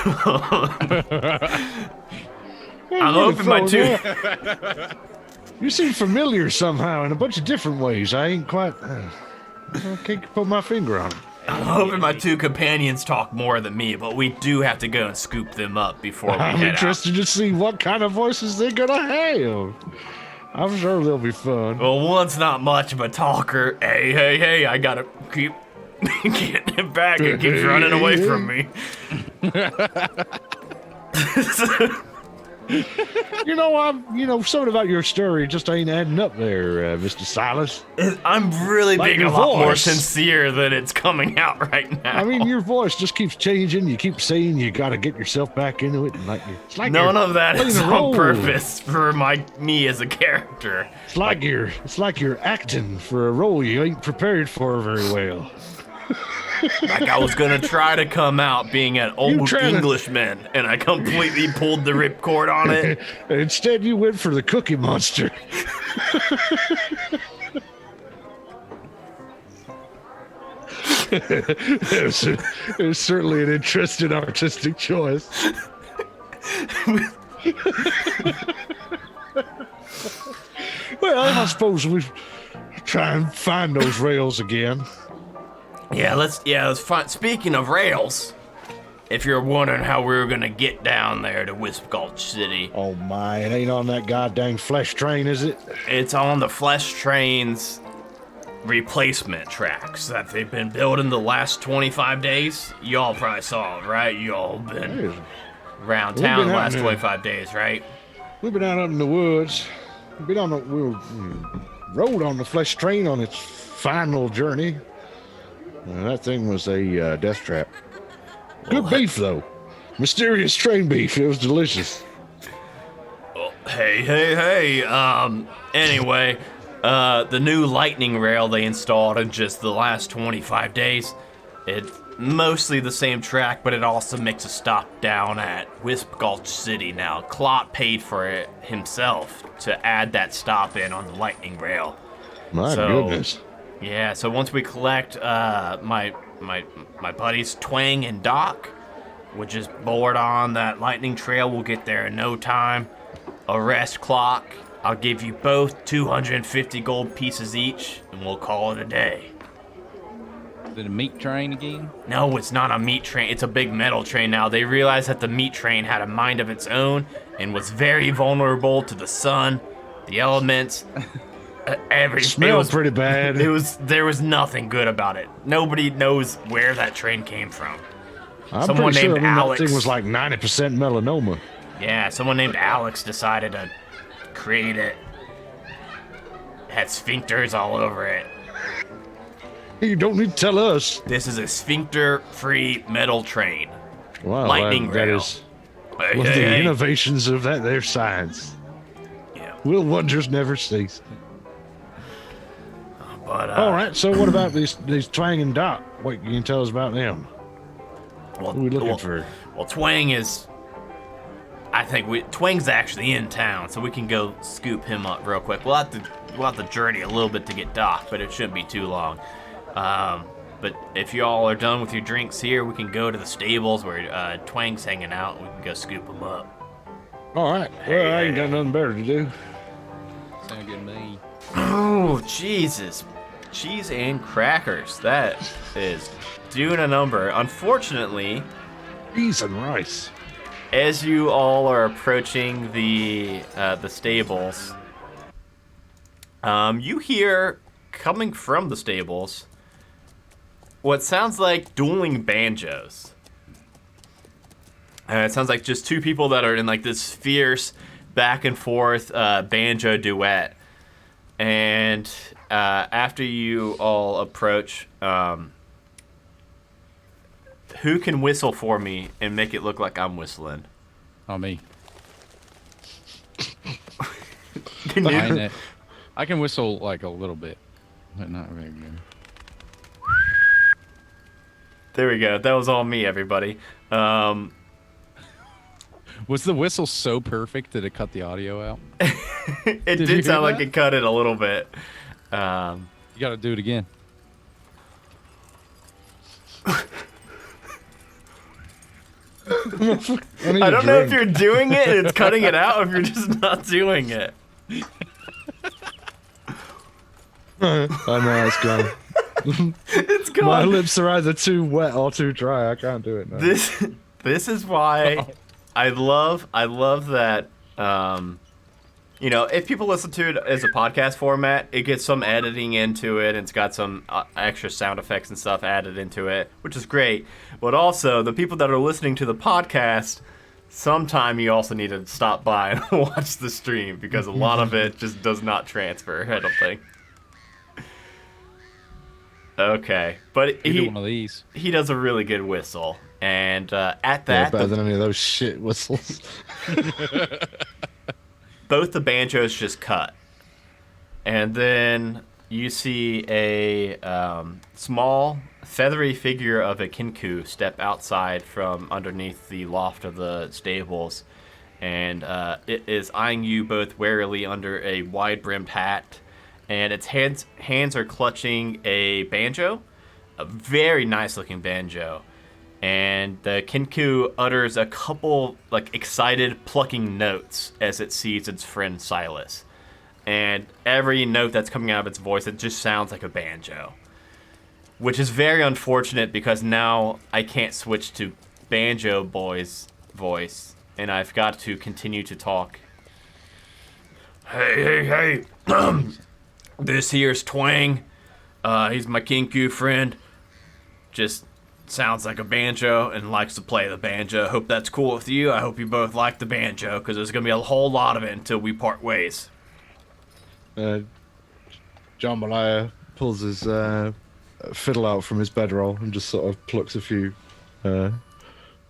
hoping my two... You seem familiar somehow in a bunch of different ways. I ain't quite... I can't put my finger on it. I'm hoping my 2 companions talk more than me, but we do have to go and scoop them up before we I'm head interested to see what kind of voices they're gonna have. I'm sure they'll be fun. out. Well, one's not much of a talker. Hey, I gotta keep getting it back. It keeps running away from me. Something about your story just ain't adding up there, Mr. Silas. I'm really Like being your a lot more voice. sincere than it's coming out right now. I mean, your voice just keeps changing. You keep saying you gotta get yourself back into it, and it's like None you're of that playing is a on role. purpose for me as a character. It's like you're acting for a role you ain't prepared for very well. Like I was gonna try to come out being an old trying to- Englishman, and I completely pulled the ripcord on it. Instead, you went for the Cookie Monster. It was certainly an interesting artistic choice. Well, I suppose we try and find those rails again. Let's find. Speaking of rails, if you're wondering how we were gonna get down there to Wisp Gulch City, Oh my, it ain't on that goddamn flesh train, is it? it's on the flesh train's replacement tracks that they've been building the last 25 days. Y'all probably saw it, right? Y'all been around town been the out last there. 25 days, right? We've been out in the woods. We rode on the flesh train on its final journey. That thing was a death trap. Good beef, though. Mysterious train beef. It was delicious. Hey. Anyway, the new lightning rail they installed in just the last 25 days, it's mostly the same track, but it also makes a stop down at Wisp Gulch City now. Clot paid for it himself to add that stop in on the lightning rail. My So- goodness. Yeah, so once we collect my buddies Twang and Doc, we'll just board on that lightning trail. We'll get there in no time. Arrest Clock. I'll give you both 250 gold pieces each, and we'll call it a day. Is it a meat train again? No, it's not a meat train. It's a big metal train now. They realized that the meat train had a mind of its own and was very vulnerable to the sun, the elements, Smelled pretty bad. There was nothing good about it. Nobody knows where that train came from. I'm Someone pretty sure named that Alex. thing was like 90% melanoma. Yeah, someone named Alex decided to create it. Had sphincters all over it. You don't need to tell us. This is a sphincter-free metal train. Wow, Lightning that rail. is one of the innovations of their science. Yeah. Will wonders never cease. But All right, so what about these Twang and Dot? What can you tell us about them? well, What are we looking for? Well, Twang is. Twang's actually in town, so we can go scoop him up real quick. We'll have to journey a little bit to get Doc, but it shouldn't be too long. But if y'all are done with your drinks here, we can go to the stables where Twang's hanging out, and we can go scoop him up. All right, well, I ain't got nothing better to do. Sound good to me. Oh, Jesus. Cheese and crackers. That is doing a number. Unfortunately, Peas and rice. as you all are approaching the stables, you hear, coming from the stables, what sounds like dueling banjos. It sounds like just two people that are in like this fierce back and forth banjo duet. And after you all approach, who can whistle for me and make it look like I'm whistling? Oh, me. Can you? I can whistle like a little bit, but not very good. There we go. That was all me, everybody. Was the whistle so perfect that it cut the audio out? It you did hear sound like that? it cut it a little bit. You got to do it again. I don't know if you're doing it and it's cutting it out, or if you're just not doing it. I know it's gone. It's gone. My lips are either too wet or too dry. I can't do it now. This is why I love that. If people listen to it as a podcast format, it gets some editing into it, and it's got some extra sound effects and stuff added into it, which is great. But also, the people that are listening to the podcast, sometime you also need to stop by and watch the stream, because a lot of it just does not transfer, I don't think. Okay, but Do one of these. he does a really good whistle, and at Yeah, that, better than any of those shit whistles. both the banjos just cut, and then you see a small feathery figure of a kinku step outside from underneath the loft of the stables, and it is eyeing you both warily under a wide-brimmed hat, and its hands are clutching a banjo, a very nice-looking banjo. And the kinku utters a couple, excited plucking notes as it sees its friend Silas. And every note that's coming out of its voice, it just sounds like a banjo. Which is very unfortunate, because now I can't switch to Banjo Boy's voice. And I've got to continue to talk. Hey. This here's Twang. He's my kinku friend. Just sounds like a banjo and likes to play the banjo. Hope that's cool with you. I hope you both like the banjo, because there's going to be a whole lot of it until we part ways. Jambalaya pulls his fiddle out from his bedroll and just sort of plucks a few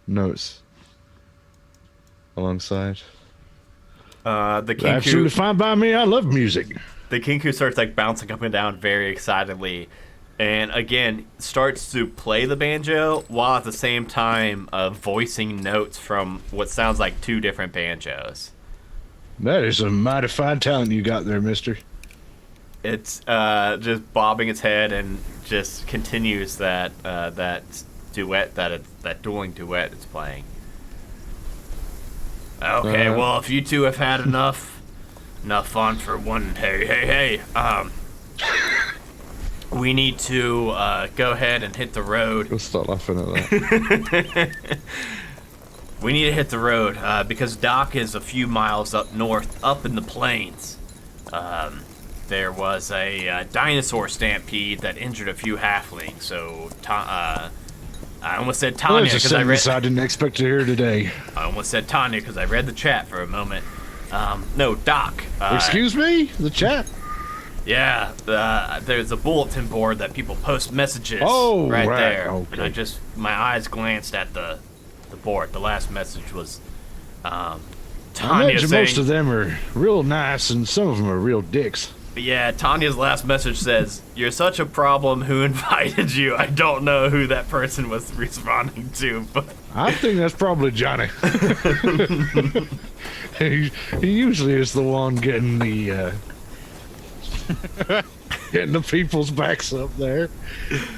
notes alongside. The Absolutely kinku, fine by me. I love music. the kinku starts bouncing up and down very excitedly, and again starts to play the banjo while at the same time voicing notes from what sounds like two different banjos. That is a mighty fine talent you got there, mister. It's just bobbing its head and just continues that duet, that dueling duet it's playing. Okay, well, if you two have had enough, enough fun for one. Hey. We need to go ahead and hit the road. We'll start laughing at that. We need to hit the road because Doc is a few miles up north, up in the plains. There was a dinosaur stampede that injured a few halflings. So I almost said Tanya There's a because I read. sentence I didn't expect to hear today. I almost said Tanya because I read the chat for a moment. No, Doc. Excuse me? The chat? Yeah, there's a bulletin board that people post messages right there. Okay. And my eyes glanced at the board. The last message was I Tanya imagine saying, most of them are real nice and some of them are real dicks. yeah, Tanya's last message says, "You're such a problem. Who invited you?" I don't know who that person was responding to, but I think that's probably Johnny. he usually is the one getting the getting the people's backs up there.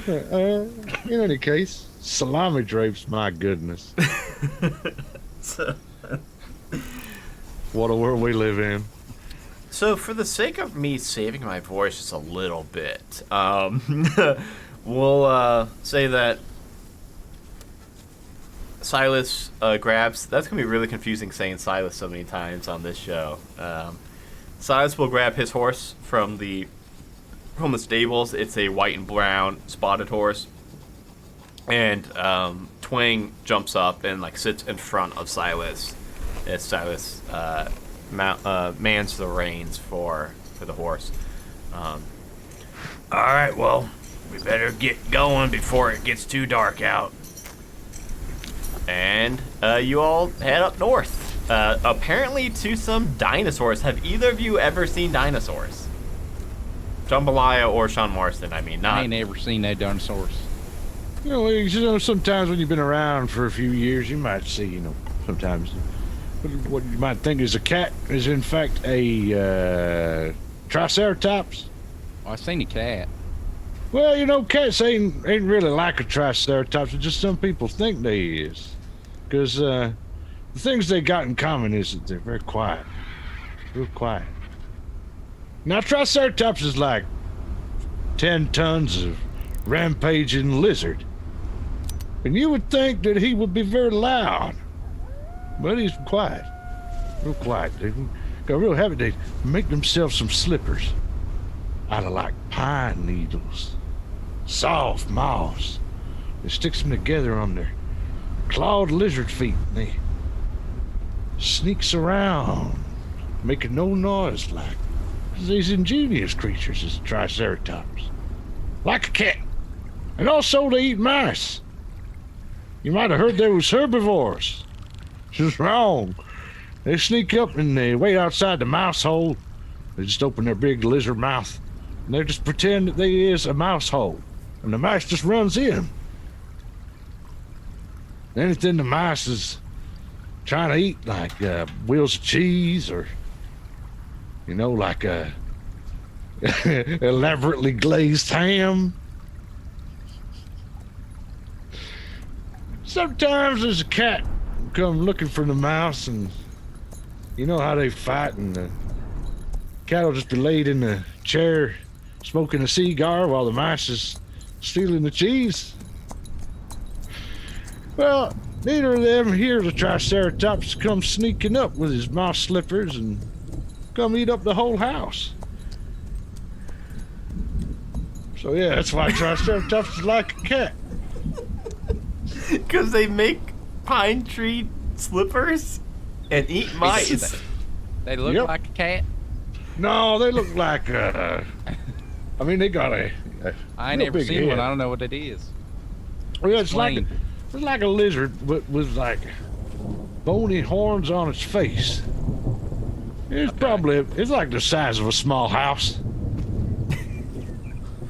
In any case, salami drapes, my goodness. What a world we live in. So, for the sake of me saving my voice just a little bit, we'll say that Silas grabs. That's gonna be really confusing saying Silas so many times on this show. Silas will grab his horse from the stables. It's a white and brown spotted horse, and Twang jumps up and sits in front of Silas as Silas mans the reins for the horse. All right, well, we better get going before it gets too dark out. And you all head up north. Apparently to some dinosaurs. Have either of you ever seen dinosaurs? Jambalaya or Sean Marston, I mean, not. I ain't never seen no dinosaurs. You know, sometimes when you've been around for a few years, you might see, sometimes what you might think is a cat is in fact a triceratops. Oh, I seen a cat. Well, cats ain't really like a triceratops. It's just some people think they is. Because the things they got in common is that they're very quiet. Real quiet. Now, triceratops is like 10 tons of rampaging lizard. And you would think that he would be very loud. But he's quiet. Real quiet. They got a real habit. They make themselves some slippers out of pine needles. Soft moss. They sticks them together on their clawed lizard feet. And they sneaks around, making no noise these ingenious creatures is triceratops. Like a cat. And also they eat mice. You might have heard they was herbivores. Just wrong. They sneak up and they wait outside the mouse hole. They just open their big lizard mouth. And they just pretend that they is a mouse hole. And the mouse just runs in. Anything the mouse is trying to eat, like wheels of cheese or, like a elaborately glazed ham. Sometimes there's a cat come looking for the mouse, and you know how they fight, and the cat will just be laid in the chair smoking a cigar while the mouse is stealing the cheese. Well, neither of them hears the triceratops come sneaking up with his mouse slippers and come eat up the whole house. So yeah, that's why triceratops is like a cat. Because they make pine tree slippers and eat mice. They look Yep. like a cat. No, they look like they got a I ain't real never big seen one. head. I don't know what it is. Well, it's like Explain. a lizard, but with bony horns on its face. It's like the size of a small house.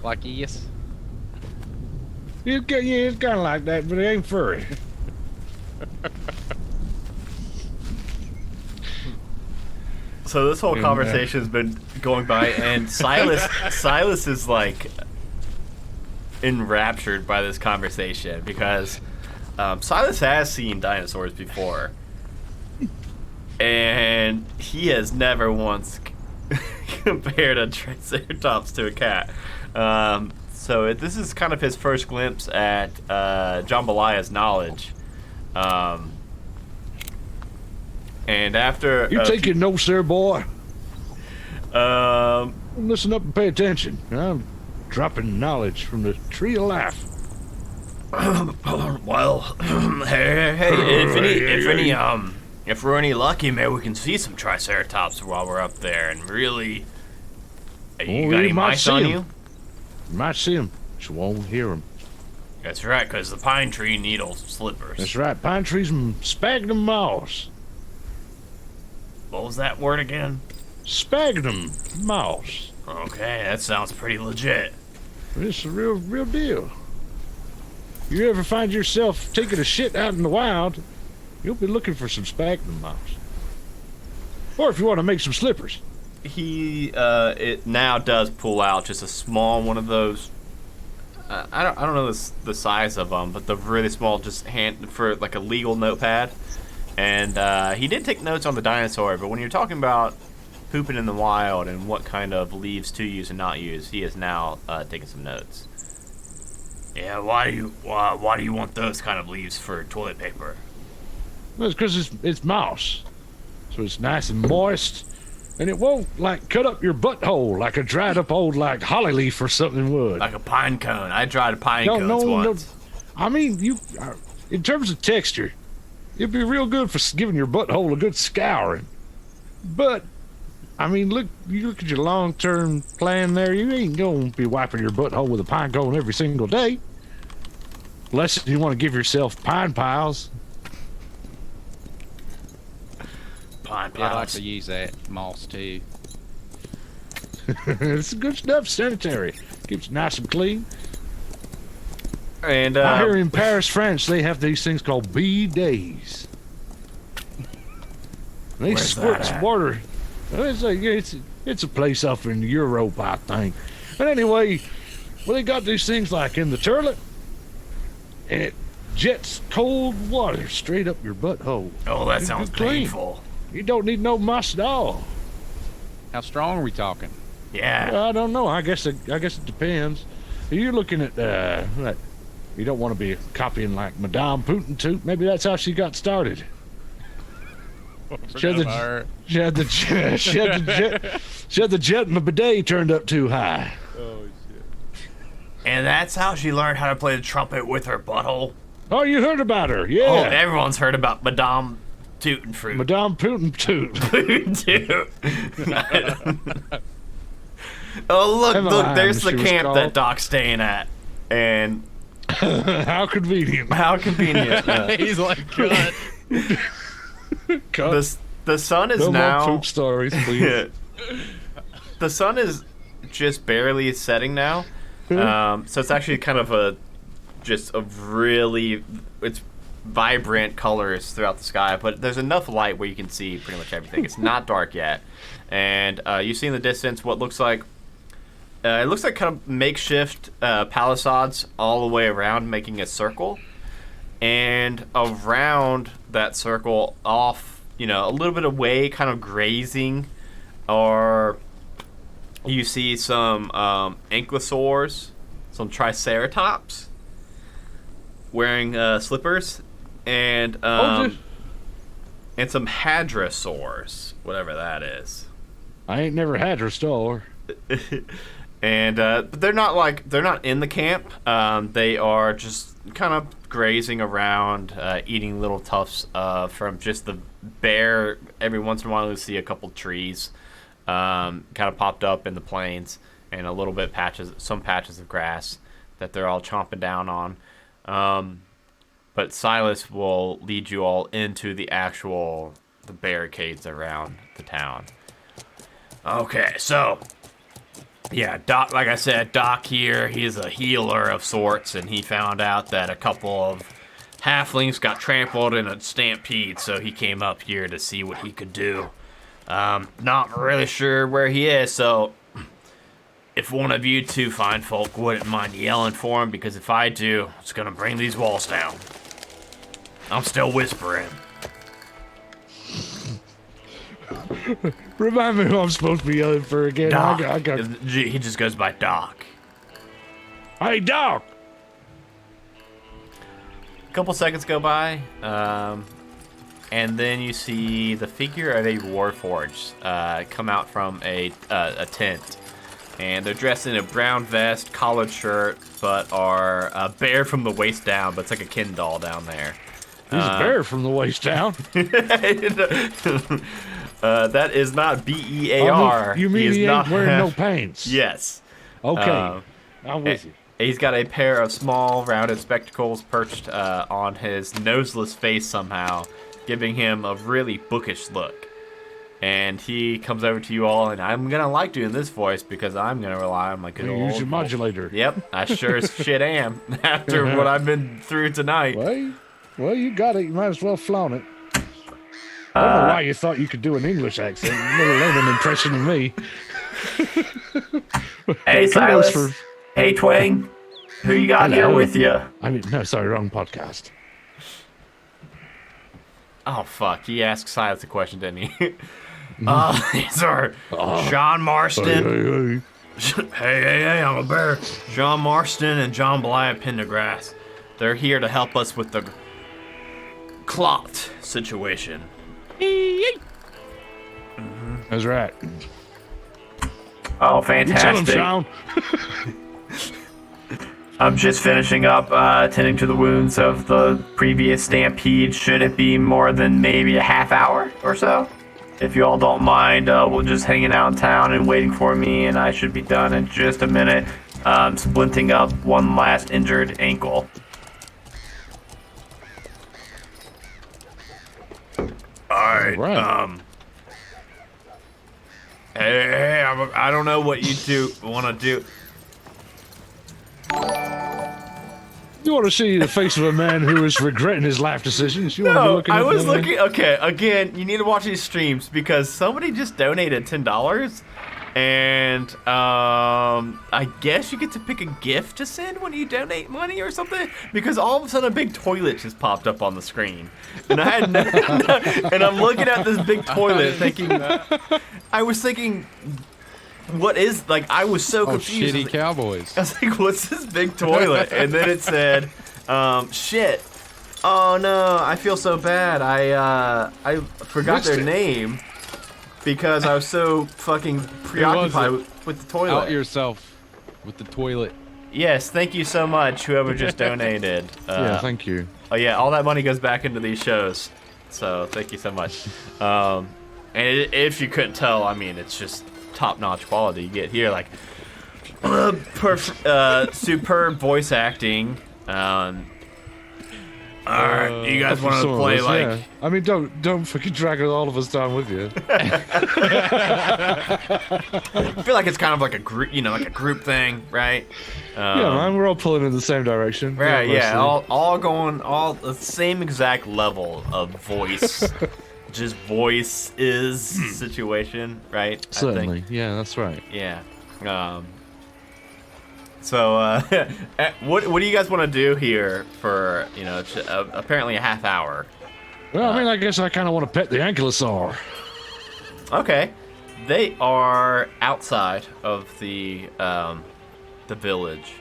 Like yes. It's kind of like that, but it ain't furry. So this whole conversation has been going by, and Silas is enraptured by this conversation because Silas has seen dinosaurs before, and he has never once compare a Triceratops to a cat. So this is kind of his first glimpse at Jambalaya's knowledge. And after You taking notes there, boy? um, Listen up and pay attention. I'm dropping knowledge from the tree of life. well, hey, if we're any lucky, maybe we can see some Triceratops while we're up there. And really, you got any mice on you? You might see them, but you won't hear them. That's right, because the pine tree needles slippers. That's right, pine trees and sphagnum moss. What was that word again? Sphagnum moss. Okay, that sounds pretty legit. It's a real deal. You ever find yourself taking a shit out in the wild, you'll be looking for some sphagnum moss. Or if you want to make some slippers. It now does pull out just a small one of those. I don't know the size of them, but the really small, just hand for like a legal notepad. And he did take notes on the dinosaur, but when you're talking about pooping in the wild and what kind of leaves to use and not use, he is now taking some notes. Yeah, why do you want those kind of leaves for toilet paper? Well, it's because it's moss, so it's nice and moist, and it won't like cut up your butthole like a dried up old like holly leaf or something would. Like a pine cone. I dried a pine cone once. No. I mean, in terms of texture, it'd be real good for giving your butthole a good scouring. But I mean, you look at your long-term plan there. You ain't gonna be wiping your butthole with a pine cone every single day, unless you want to give yourself pine piles. Pine Yeah, I like piles. to use that moss too. It's good stuff, sanitary. Keeps it nice and clean. And I hear in Paris, France, they have these things called bidets. They Where's squirt that some at? water. It's a place up in Europe, I think. But anyway, well, they got these things like in the toilet, and it jets cold water straight up your butthole. Oh, that It's sounds good clean. painful. You don't need no moss at all. How strong are we talking? Yeah. I don't know. I guess it depends. You're looking at like, you don't want to be copying like Madame Putin too. Maybe that's how she got started. She had the jet and the bidet turned up too high. Oh shit! And that's how she learned how to play the trumpet with her butthole. Oh, you heard about her? Oh, Yeah. everyone's heard about Madame Tootin' Fruit. Madame Putin too. Oh, Never look, mind, there's the she was camp that called. Doc's staying at. And How convenient. how convenient. He's like, cut. Cut. The sun is No more now. poop stories, please. The sun is just barely setting now. So it's actually kind of it's vibrant colors throughout the sky, but there's enough light where you can see pretty much everything. It's not dark yet. And you see in the distance what looks like, it looks like kind of makeshift palisades all the way around, making a circle. And around that circle, off, a little bit away, kind of grazing, or you see some ankylosaurs, some triceratops wearing slippers, and and some hadrosaurs, whatever that is. I ain't never had her store. And but they're not in the camp. They are just kind of grazing around, eating little tufts from just the bare. Every once in a while, you see a couple trees kind of popped up in the plains, and a little bit some patches of grass that they're all chomping down on. But Silas will lead you all into the barricades around the town. Okay, so yeah, Doc, like I said, Doc here, he's a healer of sorts, and he found out that a couple of halflings got trampled in a stampede, so he came up here to see what he could do. Not really sure where he is, so if one of you two fine folk wouldn't mind yelling for him, because if I do, it's gonna bring these walls down. I'm still whispering. Remind me who I'm supposed to be yelling for again. Doc. I got... He just goes by Doc. Hey, Doc! A couple seconds go by, and then you see the figure of a Warforged come out from a tent. And they're dressed in a brown vest, collared shirt, but are bare from the waist down, but it's like a Ken doll down there. He's a bear from the waist down. That is not B-E-A-R. You mean he ain't not wearing no pants? Yes. Okay. I'm with you. He's got a pair of small, rounded spectacles perched on his noseless face somehow, giving him a really bookish look. And he comes over to you all, and I'm going to like doing this voice because I'm going to rely on my good old... Use your modulator. Yep, I sure as shit am after what I've been through tonight. Well, you got it. You might as well flaunt it. I don't know why you thought you could do an English accent, let alone an impression of me. Hey, Silas. Hey, Twang. Who you got here with you? I mean, no, sorry, wrong podcast. Oh, fuck. He asked Silas a question, didn't he? These are Sean Marston. Hey, I'm a bear. Sean Marston and John Bly of Pendergrass. They're here to help us with the clot situation. That's right. Oh, You tell him, fantastic. Sean. I'm just finishing up tending to the wounds of the previous stampede. Should it be more than maybe a half hour or so? If you all don't mind, we're just hanging out in town and waiting for me, and I should be done in just a minute. Splinting up one last injured ankle. Alright, Hey, I don't know what you want to do. You want to see the face of a man who is regretting his life decisions? You want to be No, looking I at was that man? looking. Okay, again, you need to watch these streams because somebody just donated $10, and I guess you get to pick a gift to send when you donate money or something. Because all of a sudden, a big toilet just popped up on the screen, and I had and I'm looking at this big toilet, thinking, I was thinking, what is like? I was so confused. Shitty Cowboys. I was like, what's this big toilet? And then it said, shit. Oh no, I feel so bad. I forgot their name because I was so fucking preoccupied with the toilet. Out yourself with the toilet. Yes, thank you so much, whoever just donated. Yeah, thank you. Oh yeah, all that money goes back into these shows. So thank you so much. And if you couldn't tell, I mean, it's just top-notch quality you get here, like superb voice acting. Alright, you guys want to play like? Yeah. I mean, don't fucking drag all of us down with you. I feel like it's kind of like a group, like a group thing, right? Yeah, man, we're all pulling in the same direction. Right, yeah, mostly. all going, all the same exact level of voice. Just voice is situation, right? Certainly, I think. yeah, that's right. Yeah. So, what do you guys want to do here for apparently a half hour? Well, I mean, I guess I kind of want to pet the ankylosaur. Okay, they are outside of the village,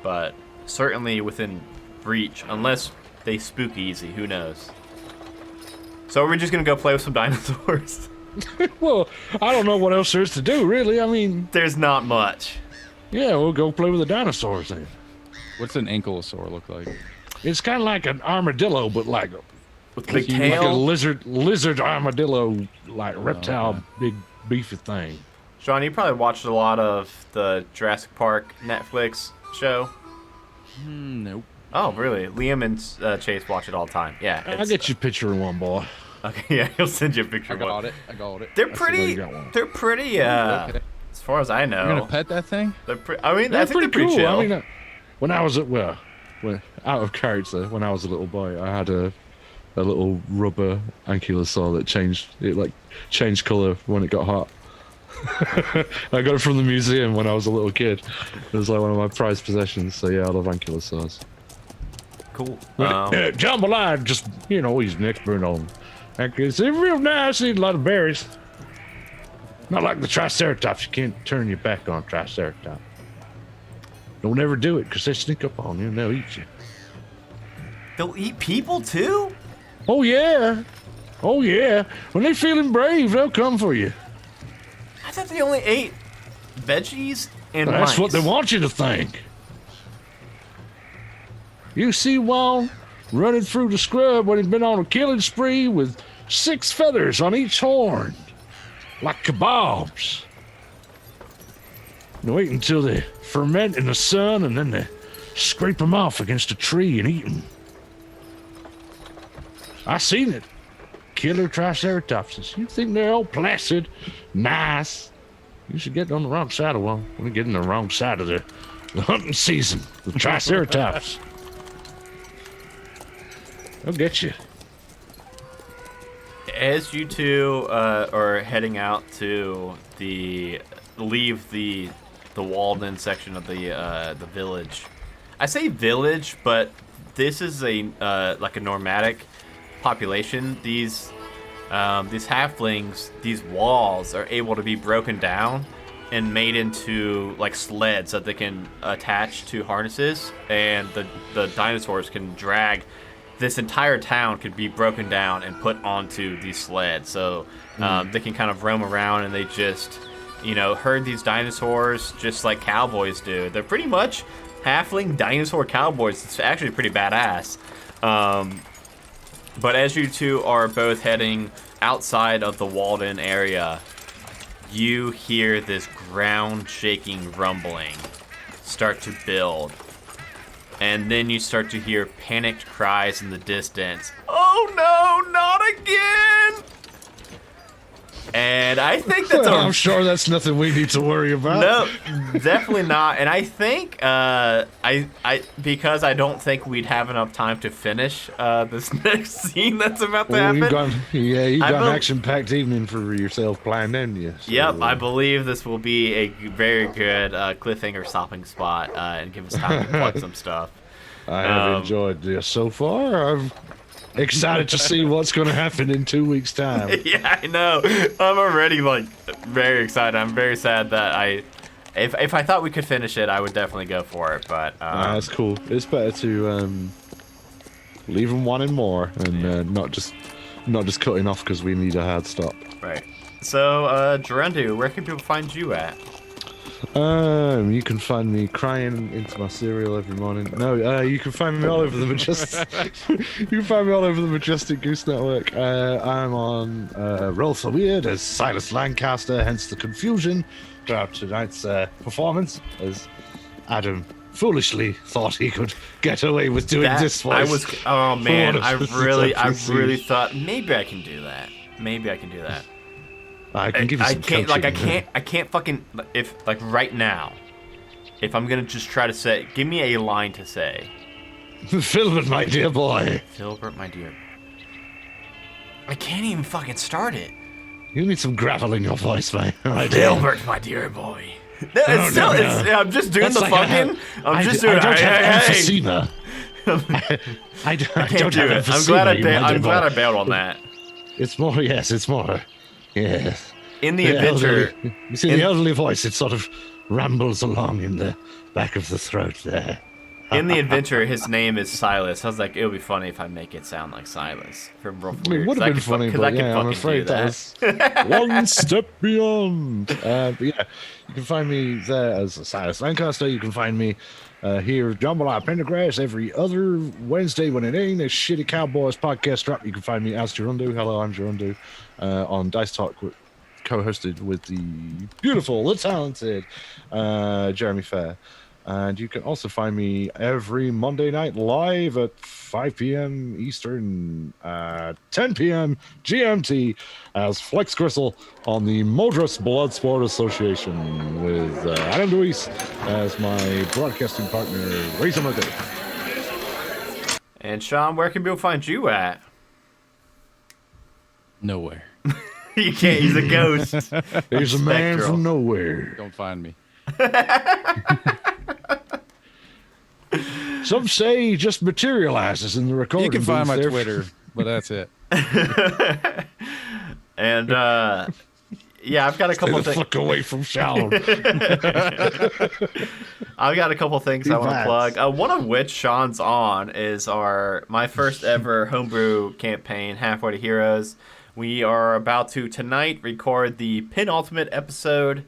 but certainly within reach, unless they spook easy. Who knows? So are we just gonna go play with some dinosaurs? Well, I don't know what else there is to do, really. I mean, There's not much. yeah, we'll go play with the dinosaurs then. What's an ankylosaur look like? It's kind of like an armadillo, but like With big like a tail. lizard armadillo, like reptile, big beefy thing. Sean, you probably watched a lot of the Jurassic Park Netflix show. Nope. Oh, really? Liam and Chase watch it all the time. Yeah. I'll get you a picture of one, boy. Okay, yeah, he'll send you a picture. I of one. got it. I got it. They're I see pretty. where you got one. They're pretty. Okay. As far as I know, You're gonna pet that thing? they're I mean, They're I think they're pretty cool. chill. I mean, when I was out of character, when I was a little boy, I had a little rubber ankylosaur that changed color when it got hot. I got it from the museum when I was a little kid. It was like one of my prized possessions. So yeah, I love ankylosaurs. Cool. Jambalaya, just he's an expert on ankylosaurs. They're real nice. Eat a lot of berries. Not like the Triceratops. You can't turn your back on Triceratops. Don't ever do it, because they sneak up on you and they'll eat you. They'll eat people too? Oh, yeah. Oh, yeah. When they're feeling brave, they'll come for you. I thought they only ate veggies and That's mice. what they want you to think. You see one running through the scrub when he'd been on a killing spree with 6 feathers on each horn, like kebabs. They wait until they ferment in the sun, and then they scrape them off against a tree and eat them. I seen it. Killer Triceratopses. You think they're all placid, nice. You should get on the wrong side of one. We're getting the wrong side of the hunting season. The Triceratops. They'll get you. As you two are heading out to leave the walled-in section of the village. I say village, but this is a like a nomadic population. These halflings, these walls are able to be broken down and made into like sleds that they can attach to harnesses, and the dinosaurs can drag. This entire town could be broken down and put onto these sleds, so they can kind of roam around, and they just, herd these dinosaurs just like cowboys do. They're pretty much halfling dinosaur cowboys. It's actually pretty badass. But as you two are both heading outside of the walled-in area, you hear this ground-shaking rumbling start to build. And then you start to hear panicked cries in the distance. Oh no, not again! And I think that's I'm sure that's nothing we need to worry about. No, definitely not. And I think because I don't think we'd have enough time to finish this next scene that's about to happen. You've got an action-packed evening for yourself planned, haven't you? So, yep, I believe this will be a very good cliffhanger stopping spot and give us time to plug some stuff. I have enjoyed this so far. I'm excited to see what's going to happen in 2 weeks' time. Yeah, I know. I'm already very excited. I'm very sad that if I thought we could finish it, I would definitely go for it. But that's cool. It's better to leave them wanting more and not just cutting off because we need a hard stop. Right. So, Gerendu, where can people find you at? You can find me crying into my cereal every morning. No, you can find me all over the Majestic Goose Network. I'm on Roll So Weird as Silas Lancaster, hence the confusion throughout tonight's performance, as Adam foolishly thought he could get away with doing this voice. I really thought maybe I can do that. I can give you some coaching. I can't fucking, if right now, if I'm gonna just try to say, give me a line to say. Filbert, my dear boy. Filbert, my dear. I can't even fucking start it. You need some gravel in your voice, my dear. Filbert, my dear boy. No, I'm just doing the fucking. I'm just doing. I don't have emphysema. I don't do have it. emphysema. I'm glad I bailed on that. It's more. Yes. In the adventure, you see the elderly voice. It sort of rambles along in the back of the throat there. In the adventure, his name is Silas. I was like, it would be funny if I make it sound like Silas from Roll It would have been funny, but I'm afraid that was one step beyond. But yeah, you can find me there as Silas Lancaster. You can find me here, Jambalaya Pendergrass, every other Wednesday when it ain't a shitty Cowboys podcast drop. You can find me as Gerundu. Hello, I'm Gerundu. On Dice Talk, co-hosted with the beautiful, the talented Jeremy Fair. And you can also find me every Monday night live at 5 p.m. Eastern, 10 p.m. GMT as Flex Gristle on the Modrus Bloodsport Association with Adam Deweese as my broadcasting partner, Razor Murder. And Sean, where can people find you at? Nowhere. You can't. He's a ghost. He's a man from nowhere. Don't find me. Some say he just materializes in the recording. You can find my there. Twitter, but that's it. And Yeah, I've got a Stay couple the things. fuck away from Sean. I've got a couple things I want to Congrats. plug. One of which Sean's on is my first ever homebrew campaign, Halfway to Heroes. We are about to tonight record the penultimate episode.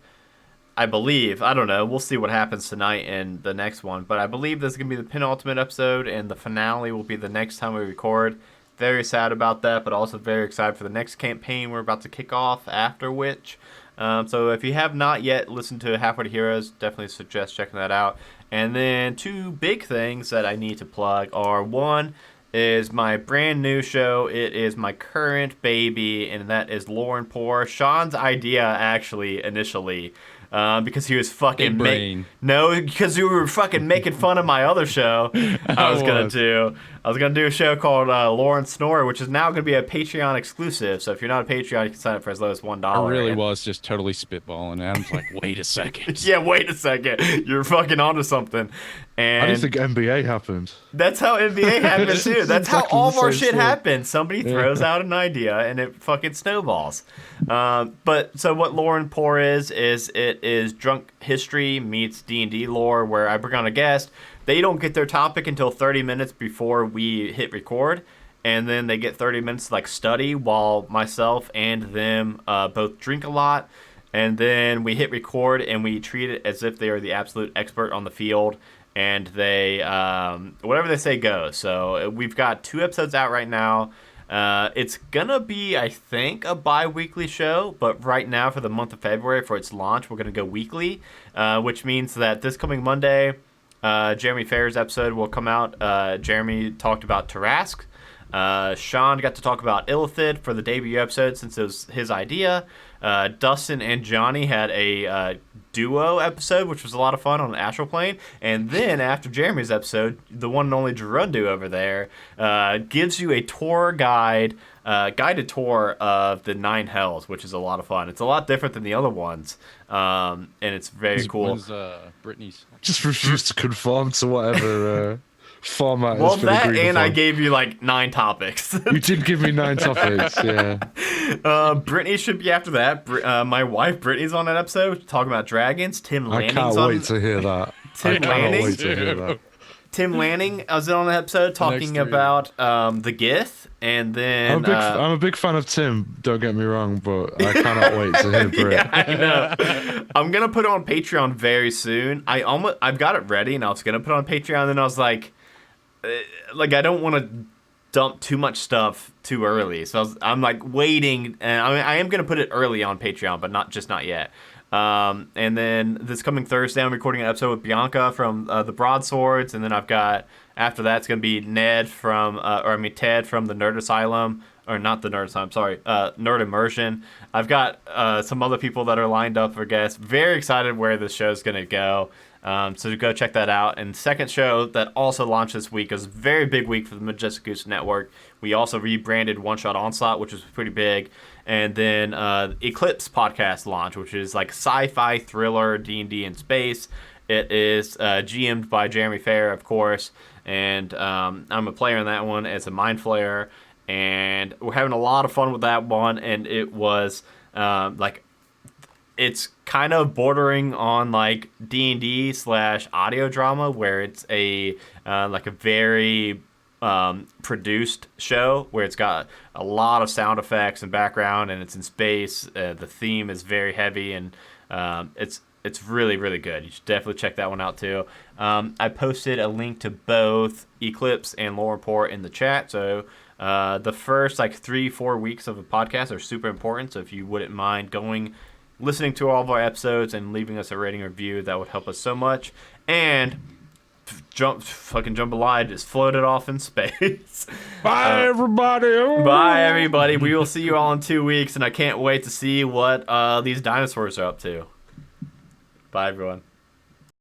I believe. I don't know. We'll see what happens tonight and the next one. But I believe this is going to be the penultimate episode, and the finale will be the next time we record. Very sad about that, but also very excited for the next campaign we're about to kick off after which. So if you have not yet listened to Halfway to Heroes, definitely suggest checking that out. And then two big things that I need to plug are, one is my brand new show. It is my current baby, and that is Lore and Pour. Sean's idea, actually, initially. Because he was fucking Big brain. because you were fucking making fun of my other show. I was gonna do a show called Lore and Snore, which is now gonna be a Patreon exclusive. So if you're not a Patreon, you can sign up for as low as $1. I really was just totally spitballing. Adam's like, wait a second. Yeah, wait a second. You're fucking onto something. And I didn't think NBA happened. that's how NBA happens too. That's how Exactly all the of our same shit story. happens. Somebody throws out an idea and it fucking snowballs. But so what Lore and Pour is it is drunk history meets D&D lore, where I bring on a guest. They don't get their topic until 30 minutes before we hit record, and then they get 30 minutes to like study while myself and them both drink a lot. And then we hit record and we treat it as if they are the absolute expert on the field. And they, whatever they say goes. So we've got 2 episodes out right now. It's gonna be, I think, a bi-weekly show. But right now, for the month of February, for its launch, we're gonna go weekly. Which means that this coming Monday, Jeremy Fair's episode will come out. Jeremy talked about Tarask. Sean got to talk about Illithid for the debut episode since it was his idea. Dustin and Johnny had a duo episode, which was a lot of fun on the astral plane. And then after Jeremy's episode, the one and only Gerundu over there gives you a tour guided tour of the 9 hells, which is a lot of fun. It's a lot different than the other ones, and it's very cool. When's Brittany's? Just refuse to conform to whatever format Well, has been that agreed and I upon. gave you like 9 topics. You did give me 9 topics, yeah. Brittany should be after that. My wife Brittany's on that episode talking about dragons. Tim I Lanning's can't on. wait to hear that. Tim I cannot Lanning? wait to hear that. Tim Lanning was on the episode talking three. about the Gith, and then I'm a big fan of Tim, don't get me wrong, but I cannot wait to hear Britt. yeah, I know. I'm gonna put it on Patreon very soon. I've got it ready, and I was gonna put it on Patreon. And then I was like I don't want to dump too much stuff too early, so I'm like waiting. And I am gonna put it early on Patreon, but not yet. And then this coming Thursday, I'm recording an episode with Bianca from the Broadswords, and then I've got after that it's gonna be Ted from the Nerd Asylum, or not the Nerd Asylum, sorry, Nerd Immersion. I've got some other people that are lined up for guests. Very excited where this show's gonna go. So go check that out. And second show that also launched this week is a very big week for the Majestic Goose Network. We also rebranded One Shot Onslaught, which was pretty big. And then Eclipse podcast launch, which is like sci-fi thriller, D&D in space. It is GM'd by Jeremy Fair, of course. And I'm a player in that one as a Mind Flayer. And we're having a lot of fun with that one. And it was it's kind of bordering on like D&D / audio drama, where it's a very produced show where it's got a lot of sound effects and background, and it's in space. The theme is very heavy, and it's really, really good. You should definitely check that one out too. I posted a link to both Eclipse and Lore Report in the chat, so the first 3-4 weeks of a podcast are super important. So if you wouldn't mind listening to all of our episodes and leaving us a rating or review, that would help us so much. And Jambalaya just floated off in space. Bye, everybody. Bye, everybody. We will see you all in 2 weeks, and I can't wait to see what these dinosaurs are up to. Bye, everyone.